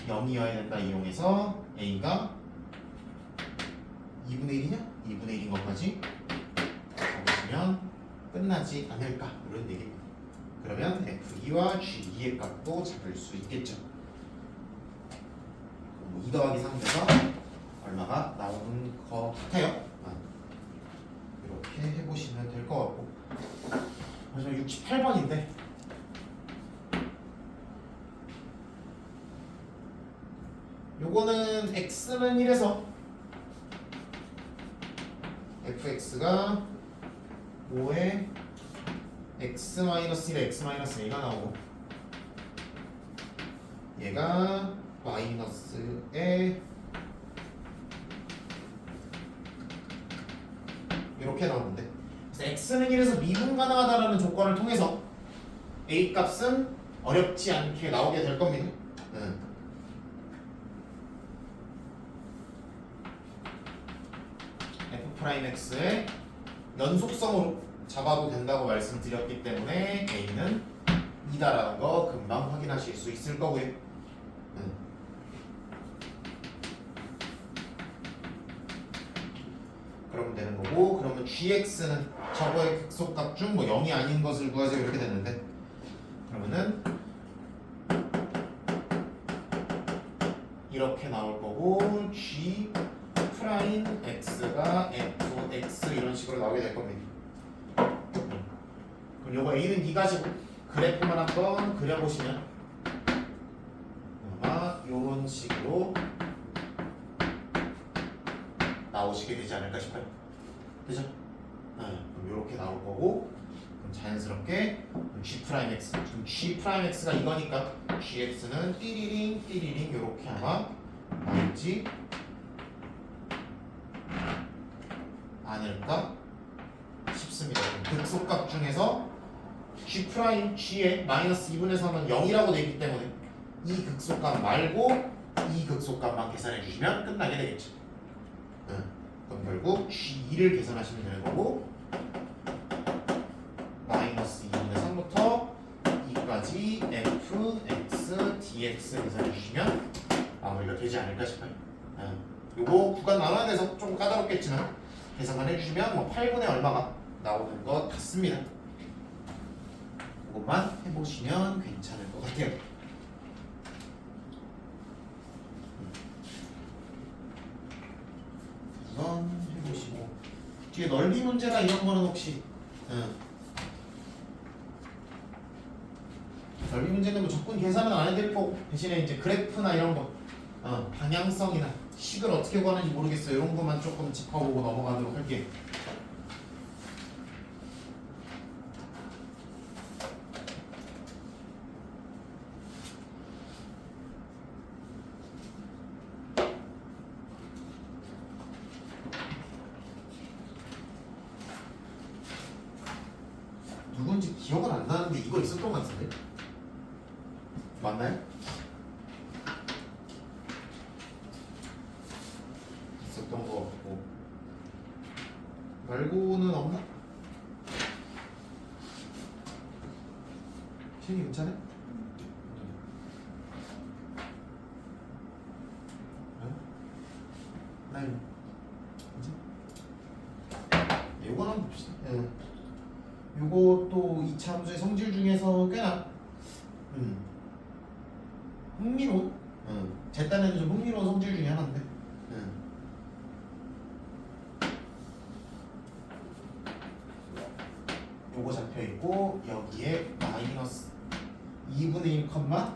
0이어야 된다 이용해서 a가 2분의 1이냐? 2분의 1인 것까지 잡으시면 끝나지 않을까 이런 얘기입니다. 그러면 f G2와 G2의 값도 잡을 수 있겠죠. 2 더하기 3 돼서 얼마가 나오는 것 같아요. 이렇게 해보시면 될 것 같고, 마지막 68번인데 요거는 x는 1에서 fx가 5에 x-1에 x-a가 나오고, 얘가 마이너스에 이렇게 나오는데, 그래서 x는 1에서 미분 가능하다라는 조건을 통해서 a 값은 어렵지 않게 나오게 될 겁니다. f'x의 연속성으로 잡아도 된다고 말씀드렸기 때문에 a는 2다라는 거 금방 확인하실 수 있을 거고요. 그러면 되는 거고, 그러면 gx는 저거의 극소값 중 뭐 0이 아닌 것을 구하세요 이렇게 됐는데, 그러면은 이렇게 나올 거고, g 프라임 x가 fx 이런 식으로 나오게 될 겁니다. 그럼 요거 a는 2 가지고 그래프만 한번 그려보시면 아마 요런 식으로 나오시게 되지 않을까 싶어요. 그죠? 그럼 이렇게 나올 거고, 그럼 자연스럽게 G'X, 지금 G'X가 이거니까 Gx는 띠리링 띠리링 이렇게 아마 나올지 않을까 싶습니다. 극소값 중에서 G'의 마이너스 2분의 3은 0이라고 되어 있기 때문에 이 극소값 말고 이 극소값만 계산해 주시면 끝나게 되겠죠. 그럼 결국 G2를 계산하시면 되는 거고, 마이너스 2분의 3부터 2까지 f, x, dx 계산해 주시면 마무리가 되지 않을까 싶어요. 요거 구간 나눠야 돼서 좀 까다롭겠지만 계산만 해주시면 뭐 8분의 얼마가 나오는 것 같습니다. 그것만 해보시면 괜찮을 것 같아요. 이건 해보시고, 뒤에 넓이 문제나 이런 거는 혹시 넓이 문제는 뭐 적분 계산은 안 해드릴 거고, 대신에 이제 그래프나 이런 거 방향성이나 식을 어떻게 구하는지 모르겠어요. 이런 것만 조금 짚어보고 넘어가도록 할게요. 누군지 기억은 안 나는데 이거 있었던 것 같은데? 맞나요? 있었던 것 같고, 말고는 없나? 시현이 괜찮아? 아니, 요거는 한번 봅시다. 요것도 2차 함수의 성질 중에서 꽤나 흥미로운, 제 딴에는 좀 흥미로운 성질 중에 하나인데, 요거 잡혀 있고, 여기에 마이너스 2분의 1 컴마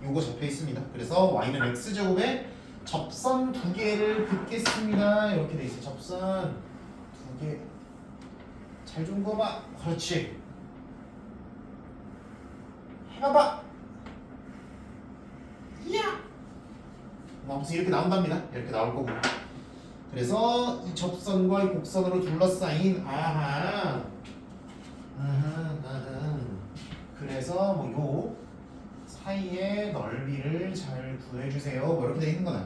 요거 잡혀 있습니다. 그래서 y는 x제곱에 접선 2개를 긋겠습니다. 이렇게 돼 있어요. 접선 2개. 잘 좀 그어봐. 그렇지. 해봐봐. 이야. 아무튼 이렇게 나온답니다. 이렇게 나올 거고. 그래서 이 접선과 이 곡선으로 둘러싸인 그래서 뭐 요 사이의 넓이를 잘 구해주세요. 뭐 이렇게 돼 있는 거다.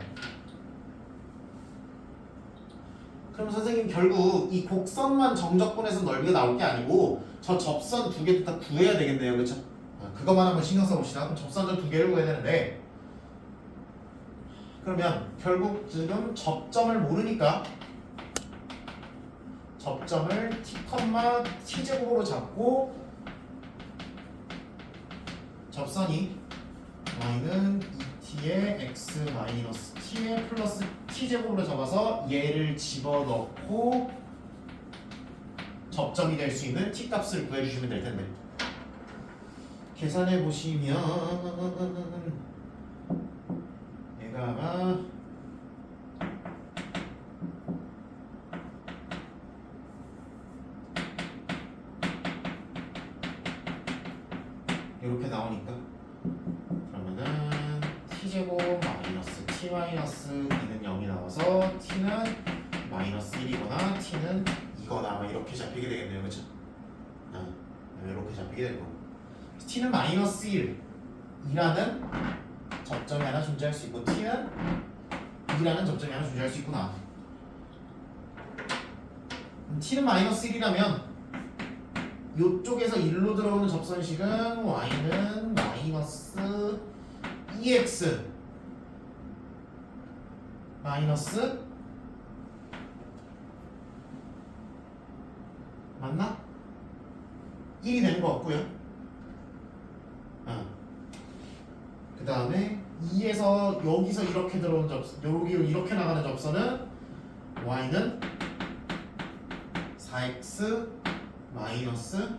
그럼 선생님 결국 이 곡선만 정적분해서 넓이가 나올 게 아니고 저 접선 2개도 다 구해야 되겠네요. 그렇죠? 그것만 한번 신경 써봅시다. 그럼 접선전 2개를 구해야 되는데, 그러면 결국 지금 접점을 모르니까 접점을 t, t제곱으로 잡고 접선이 y는 2t의 x 마이너스 t의 플러스 t제곱으로 적어서 얘를 집어넣고 접점이 될 수 있는 t 값을 구해주시면 될 텐데 계산해 보시면 얘가 이렇게 나오니까 그러면은 t제곱 마이너스 t 마이너스 2는 0이 나와서 t는 마이너스 1이거나 t는 2거나 이렇게 잡히게 되겠네요, 그렇죠? 이렇게 잡히게 될 거고 t는 마이너스 1 2라는 접점이 하나 존재할 수 있고 t는 2라는 접점이 하나 존재할 수 있구나. t는 마이너스 1이라면 이쪽에서 1로 들어오는 접선식은 y는 마이너스 2x 마이너스 맞나? 1이 되는 것 같고요. 그 다음에 2에서 여기서 이렇게 들어오는 접선, 여기로 이렇게 나가는 접선은 y는 4x 마이너스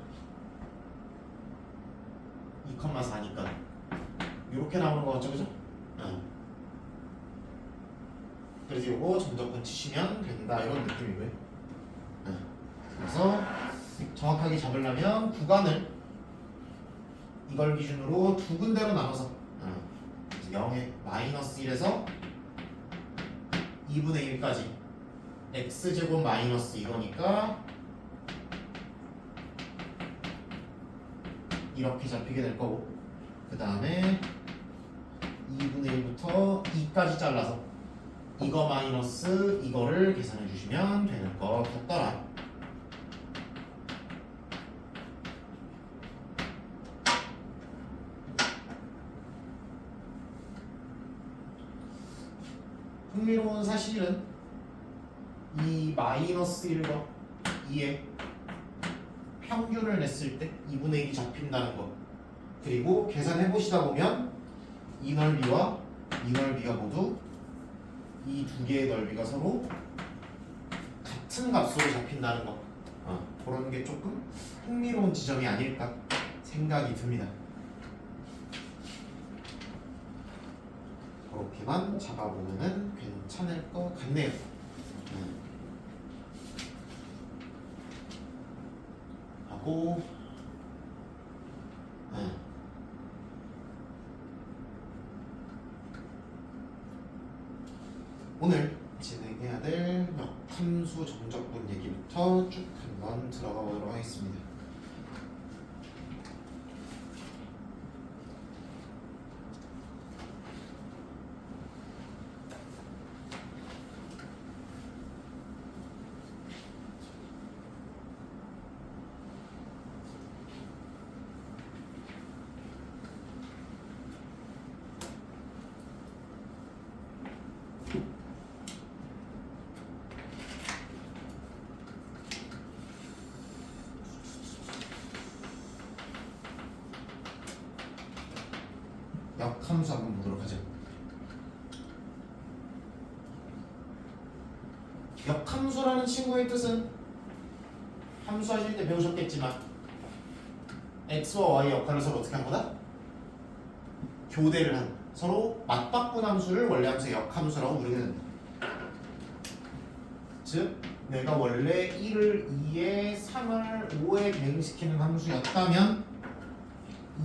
2,4니까 이렇게 나오는 거 같죠, 그죠? 그래서 이거 점적분 치시면 된다 이런 느낌이고요. 그래서 정확하게 잡으려면 구간을 이걸 기준으로 두 군데로 나눠서 0에 마이너스 1에서 2분의 1까지 x제곱 마이너스 이거니까 이렇게 잡히게 될 거고 그 다음에 2분의 1부터 2까지 잘라서 이거 마이너스 이거를 계산해 주시면 되는 것 같더라. 흥미로운 사실은 이 마이너스 1과 2의 평균을 냈을 때 2분의 1이 잡힌다는 것 그리고 계산해 보시다 보면 이 넓이와 이 넓이가 모두 이 두 개의 넓이가 서로 같은 값으로 잡힌다는 것 그런 게 조금 흥미로운 지점이 아닐까 생각이 듭니다. 그렇게만 잡아보면 괜찮을 것 같네요. 하고 오늘 진행해야 될 역함수 정적분 얘기부터 쭉 한번 들어가 보도록 하겠습니다. 역함수 한번 보도록 하죠. 역함수라는 친구의 뜻은 함수 하실 때 배우셨겠지만 x와 y 역할을 서로 어떻게 한 거다? 교대를 한 서로 맞바꾼 함수를 원래 함수의 역함수라고 부르게 된다. 즉 내가 원래 1을 2에 3을 5에 대응시키는 함수였다면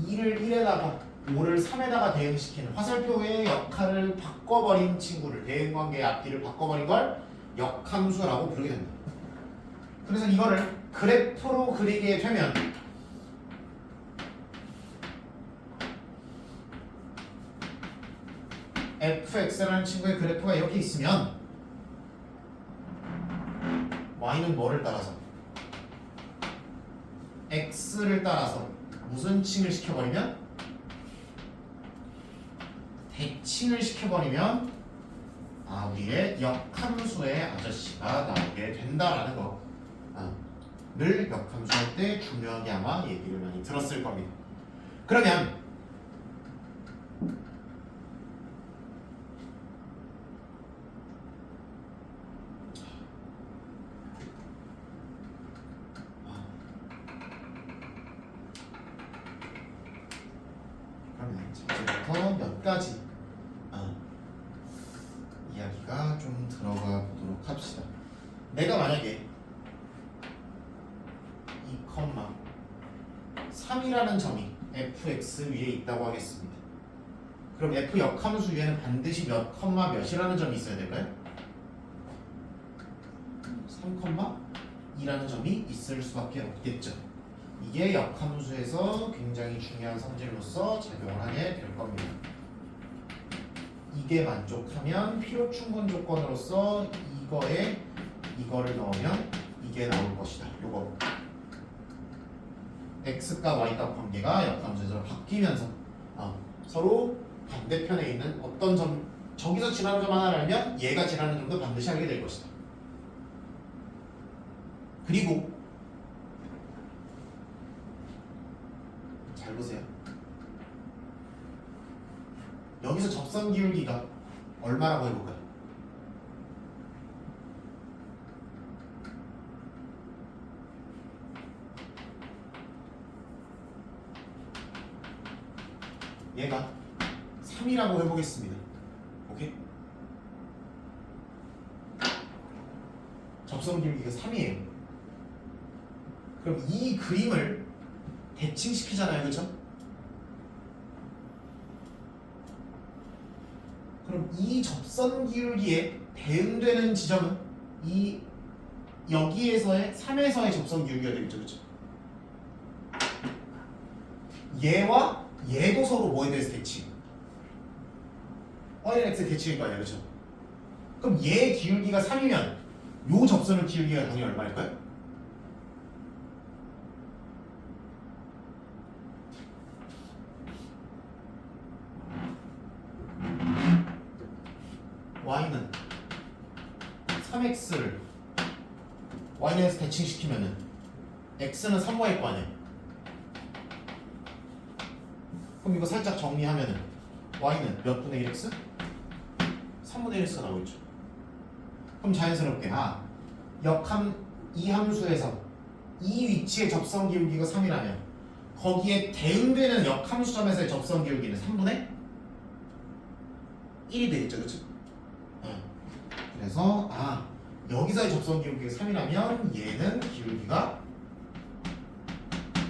2를 1에다가 5를 3에다가 대응시키는 화살표의 역할을 바꿔버린 친구를 대응관계의 앞뒤를 바꿔버린 걸 역함수라고 부르게 된다. 그래서 이거를 그래프로 그리게 되면 fx라는 친구의 그래프가 이렇게 있으면 y는 뭐를 따라서? x를 따라서 무슨 칭을 시켜버리면? 대칭을 시켜버리면 우리의 역함수의 아저씨가 나오게 된다라는 거를 역함수 할 때 중요하게 아마 얘기를 많이 들었을 겁니다. 그러면 3까지 이야기가 좀 들어가 보도록 합시다. 내가 만약에 2,3이라는 점이 fx 위에 있다고 하겠습니다. 그럼 f 역함수 위에는 반드시 몇 컴마 몇이라는 점이 있어야 될까요? 3,2라는 점이 있을 수밖에 없겠죠. 이게 역함수에서 굉장히 중요한 성질로서 작용을 하게 될 겁니다. 이게 만족하면 필요 충분 조건으로서 이거에 이거를 넣으면 이게 나올 것이다. 요거 x값 y값 관계가 역함수에서 바뀌면서 서로 반대편에 있는 어떤 점, 저기서 지나는 점 하나를 알면 얘가 지나는 점도 반드시 알게 될 것이다. 그리고 잘 보세요. 여기서 접선 기울기가 얼마라고 해볼까요? 얘가 3이라고 해보겠습니다. 오케이? 접선 기울기가 3이에요. 그럼 이 그림을 대칭시키잖아요, 그렇죠? 그럼 이 접선 기울기에 대응되는 지점은 이 여기에서의 3에서의 접선 기울기가 되겠죠, 그렇죠? 얘와 얘도 서로 뭐에 대해서 대칭? y는 x의 대칭일 거 아니야, 그렇죠? 그럼 얘 기울기가 3이면 요 접선의 기울기가 당연히 얼마일까요? y는 3x를 y에서 대칭시키면은 x는 3y일 거 아니에요. 그럼 이거 살짝 정리하면은 y는 몇 분의 1x? 3분의 1x가 나오겠죠. 그럼 자연스럽게 이 함수에서 이 위치의 접선 기울기가 3이라면 거기에 대응되는 역함수점에서의 접선 기울기는 3분의 1이 되겠죠, 그렇죠? 그래서 여기서의 접선 기울기가 3이라면 얘는 기울기가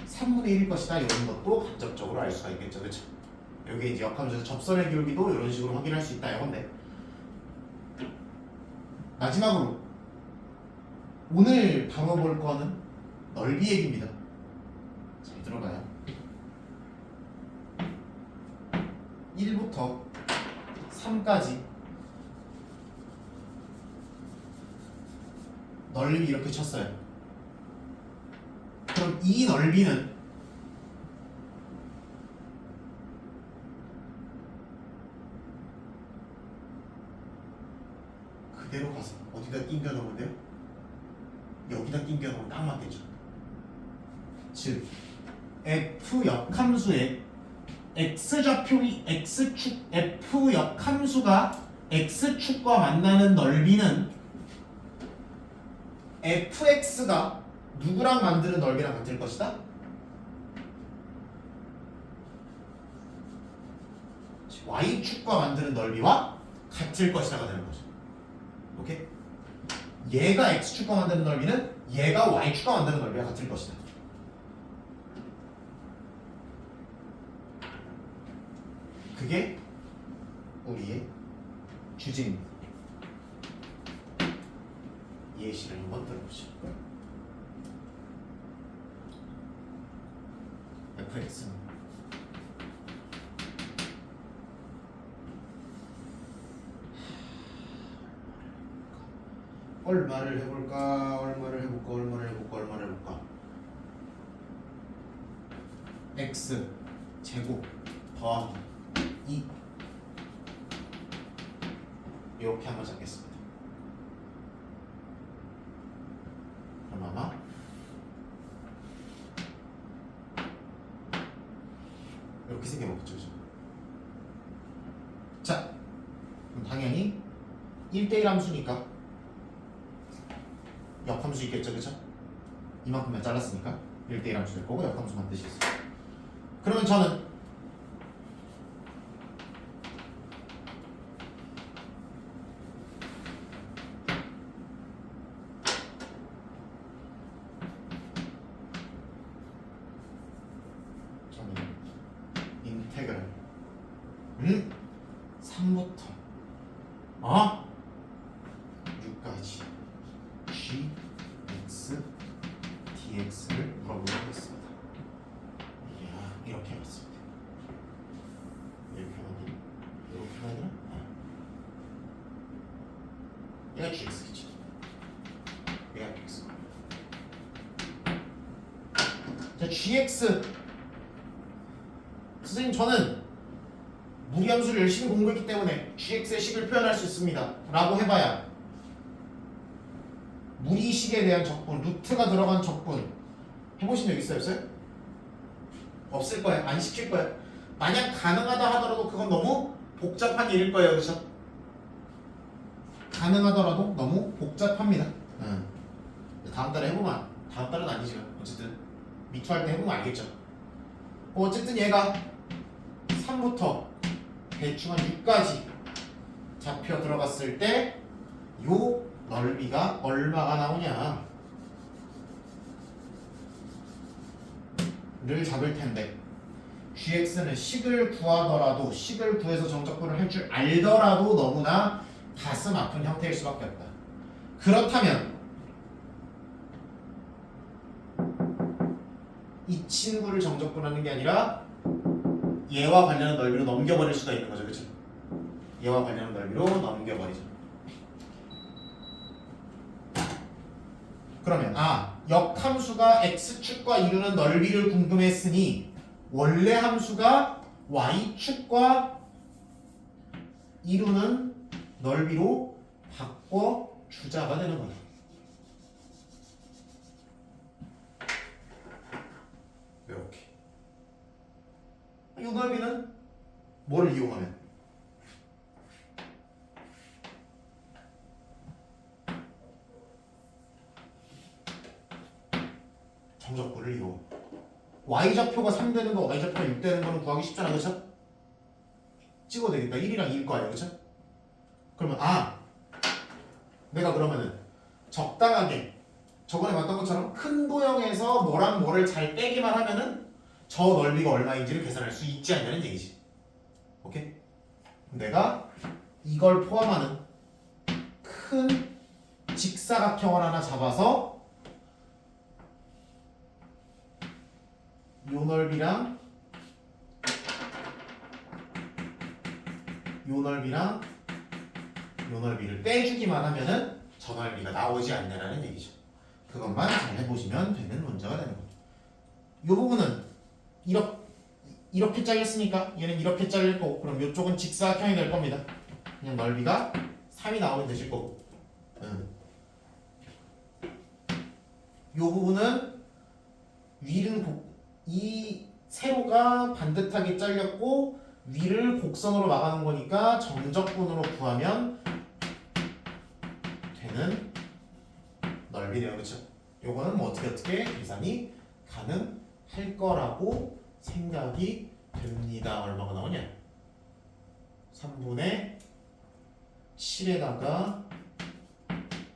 3분의 1일 것이다. 이런 것도 간접적으로 알 수가 있겠죠, 그렇죠? 여기 이제 역함수에서 접선의 기울기도 이런 식으로 확인할 수 있다 이건데, 마지막으로 오늘 다뤄볼 거는 넓이 얘기입니다. 잘 들어봐요. 1부터 3까지 넓이 이렇게 쳤어요. 그럼 이 넓이는 그대로 가서 어디다 낑겨 넣으면 돼요? 여기다 낑겨 넣으면 딱 맞겠죠. 즉 f 역함수의 x좌표이 x축 f 역함수가 x축과 만나는 넓이는 fx가 누구랑 만드는 넓이랑 같을 것이다? y축과 만드는 넓이와 같을 것이다가 되는 거죠. 오케이? 얘가 x축과 만드는 넓이는 얘가 y축과 만드는 넓이와 같을 것이다. 그게 우리의 주제입니다. 예시를 한번 들어보시죠. fx는 얼마를 해볼까? x 제곱 더하기 2 이렇게 한번 잡겠습니다. 그럼 아마 이렇게 생겨먹겠죠, 그죠? 자, 그럼 당연히 1대1 함수니까 역함수 있겠죠, 그죠? 이만큼만 잘랐으니까 1대1 함수 될 거고 역함수 만드시겠어요. 그러면 저는 3부터 6까지 g, x, dx를 물어보겠습니다. 이렇게 해봤습니다. 이렇게 하면 이렇게 하면 얘가 gx겠죠. 얘가 gx. 자, gx. 선생님, 저는 무리함수를 열심히 공부했기 때문에 gx의 식을 표현할 수 있습니다 라고 해봐야 무리식에 대한 적분, 루트가 들어간 적분 해보신 적 있어요? 없어요? 없을 거예요. 안 시킬 거예요. 만약 가능하다 하더라도 그건 너무 복잡한 일일 거예요. 그렇죠? 가능하더라도 너무 복잡합니다. 다음 달에 해보면, 다음 달은 아니지만 어쨌든 미투할 때 해보면 알겠죠. 어쨌든 얘가 3부터 대충 한 6까지 잡혀 들어갔을 때 요 넓이가 얼마가 나오냐 를 잡을 텐데, gx는 식을 구하더라도, 식을 구해서 정적분을 할 줄 알더라도 너무나 가슴 아픈 형태일 수밖에 없다. 그렇다면 이 친구를 정적분하는 게 아니라 얘와 관련한 넓이로 넘겨버릴 수가 있는 거죠. 그렇죠? 얘와 관련한 넓이로 넘겨버리죠. 그러면 역함수가 x축과 이루는 넓이를 궁금했으니 원래 함수가 y축과 이루는 넓이로 바꿔주자가 되는 거죠. 이렇게. 이 넓이는 뭐를 이용하면? 정적분을 이용. y좌표가 3 되는 거, y좌표가 6 되는 거는 구하기 쉽잖아, 그렇죠? 찍어도 되겠다. 1이랑 2일 거 아니야, 그렇죠? 그러면 내가 그러면은 적당하게 저번에 봤던 것처럼 큰 도형에서 뭐랑 뭐를 잘 빼기만 하면은 저 넓이가 얼마인지를 계산할 수 있지 않냐는 얘기지. 오케이? 내가 이걸 포함하는 큰 직사각형을 하나 잡아서 요 넓이랑 요 넓이랑 요 넓이를 빼주기만 하면은 저 넓이가 나오지 않냐라는 얘기죠. 그것만 잘 해보시면 되는 문제가 되는 거죠. 요 부분은 이렇게 잘렸으니까 얘는 이렇게 잘릴 거고, 그럼 이쪽은 직사각형이 될 겁니다. 그냥 넓이가 3이 나오면 되실 거고, 요 부분은 이 세로가 반듯하게 잘렸고 위를 곡선으로 막아놓은 거니까 정적분으로 구하면 되는 넓이네요. 그렇죠? 요거는 뭐 어떻게 계산이 가능할 거라고 생각이 됩니다. 얼마가 나오냐? 3분의 7에다가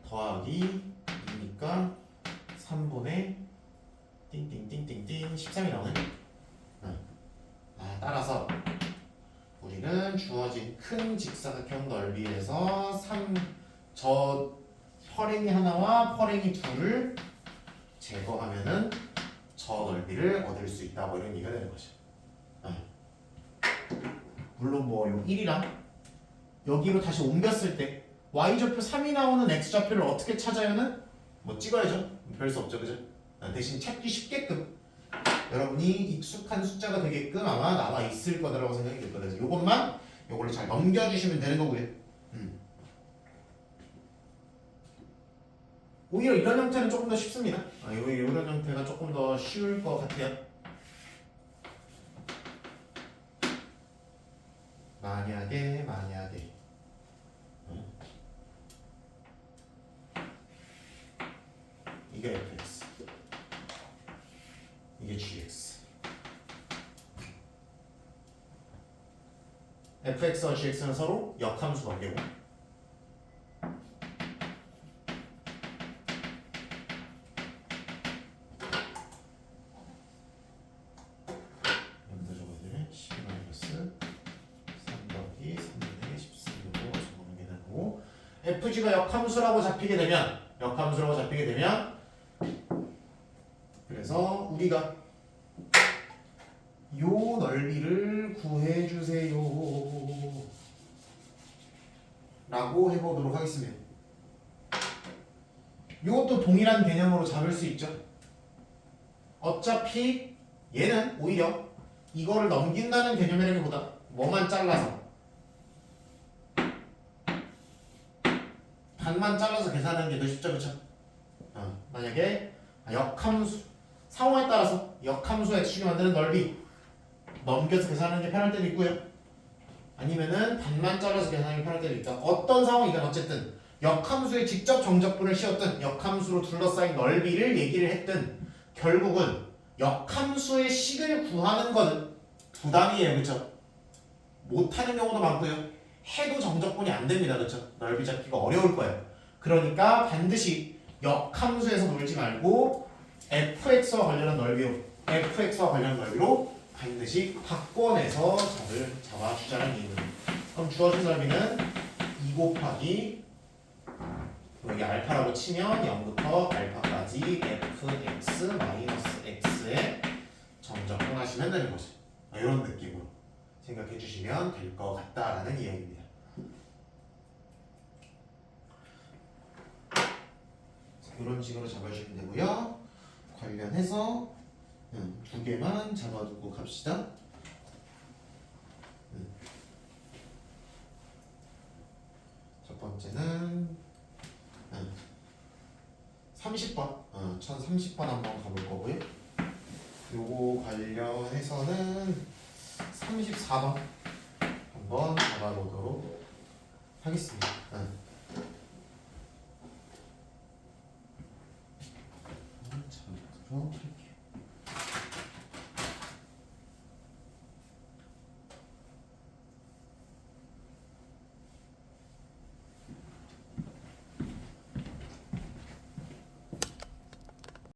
더하기 2니까 3분의 띵띵띵띵띵 13이 나오네. 따라서 우리는 주어진 큰 직사각형 넓이에서 저 펄행이 하나와 펄행이 둘을 제거하면은 저 넓이를 얻을 수 있다, 뭐 이런 얘기가 되는 거죠. 물론 뭐 요 1이랑 여기로 다시 옮겼을 때 y좌표 3이 나오는 x좌표를 어떻게 찾아요는 뭐 찍어야죠. 별 수 없죠, 그죠? 대신 찾기 쉽게끔 여러분이 익숙한 숫자가 되게끔 아마 나와 있을 거다라고 생각이 들 거예요. 요거를 잘 넘겨주시면 되는 거고요. 오히려 이런 형태는 조금 더 쉽습니다. 이런 형태가 조금 더 쉬울 것 같아요. 만약에 이게 fx, 이게 gx. fx와 gx는 서로 역함수 관계고, 여기다 적어야 되네. 12 마이너스 3 FG가 역함수라고 잡히게 되면 그래서 우리가 요 넓이를 구해주세요 라고 해보도록 하겠습니다. 이것도 동일한 개념으로 잡을 수 있죠. 어차피 얘는 오히려 이거를 넘긴다는 개념이라기보다 뭐만 잘라서 반만 잘라서 계산하는 게 더 쉽죠, 그쵸? 만약에 역함수 상호에 따라서 역함수 x축이 만드는 넓이 넘겨서 계산하는 게 편할 때도 있고요. 아니면은 반만 잘라서 계산하는 게 편할 때도 있다. 어떤 상황이든 어쨌든 역함수에 직접 정적분을 씌웠든 역함수로 둘러싸인 넓이를 얘기를 했든 결국은 역함수의 식을 구하는 거는 부담이에요, 그쵸? 못하는 경우도 많고요. 해도 정적분이 안 됩니다, 그쵸? 넓이 잡기가 어려울 거예요. 그러니까 반드시 역함수에서 놀지 말고 fx와 관련한 넓이로 반드시 확보해서 잡아주자는 얘기입니다. 그럼 주어진 넓이는 2 곱하기 여기 알파라고 치면 0부터 알파까지 fx 마이너스 x에 정적분 하시면 되는 거죠. 이런 느낌으로 생각해 주시면 될 것 같다라는 이야기입니다. 이런 식으로 잡아주시면 되고요. 관련해서 두 개만 잡아두고 갑시다. 첫 번째는 30번 1030번 한번 가볼 거고요. 요거 관련해서는 34번 한번 잡아보도록 하겠습니다. 잡아보도록 할게요.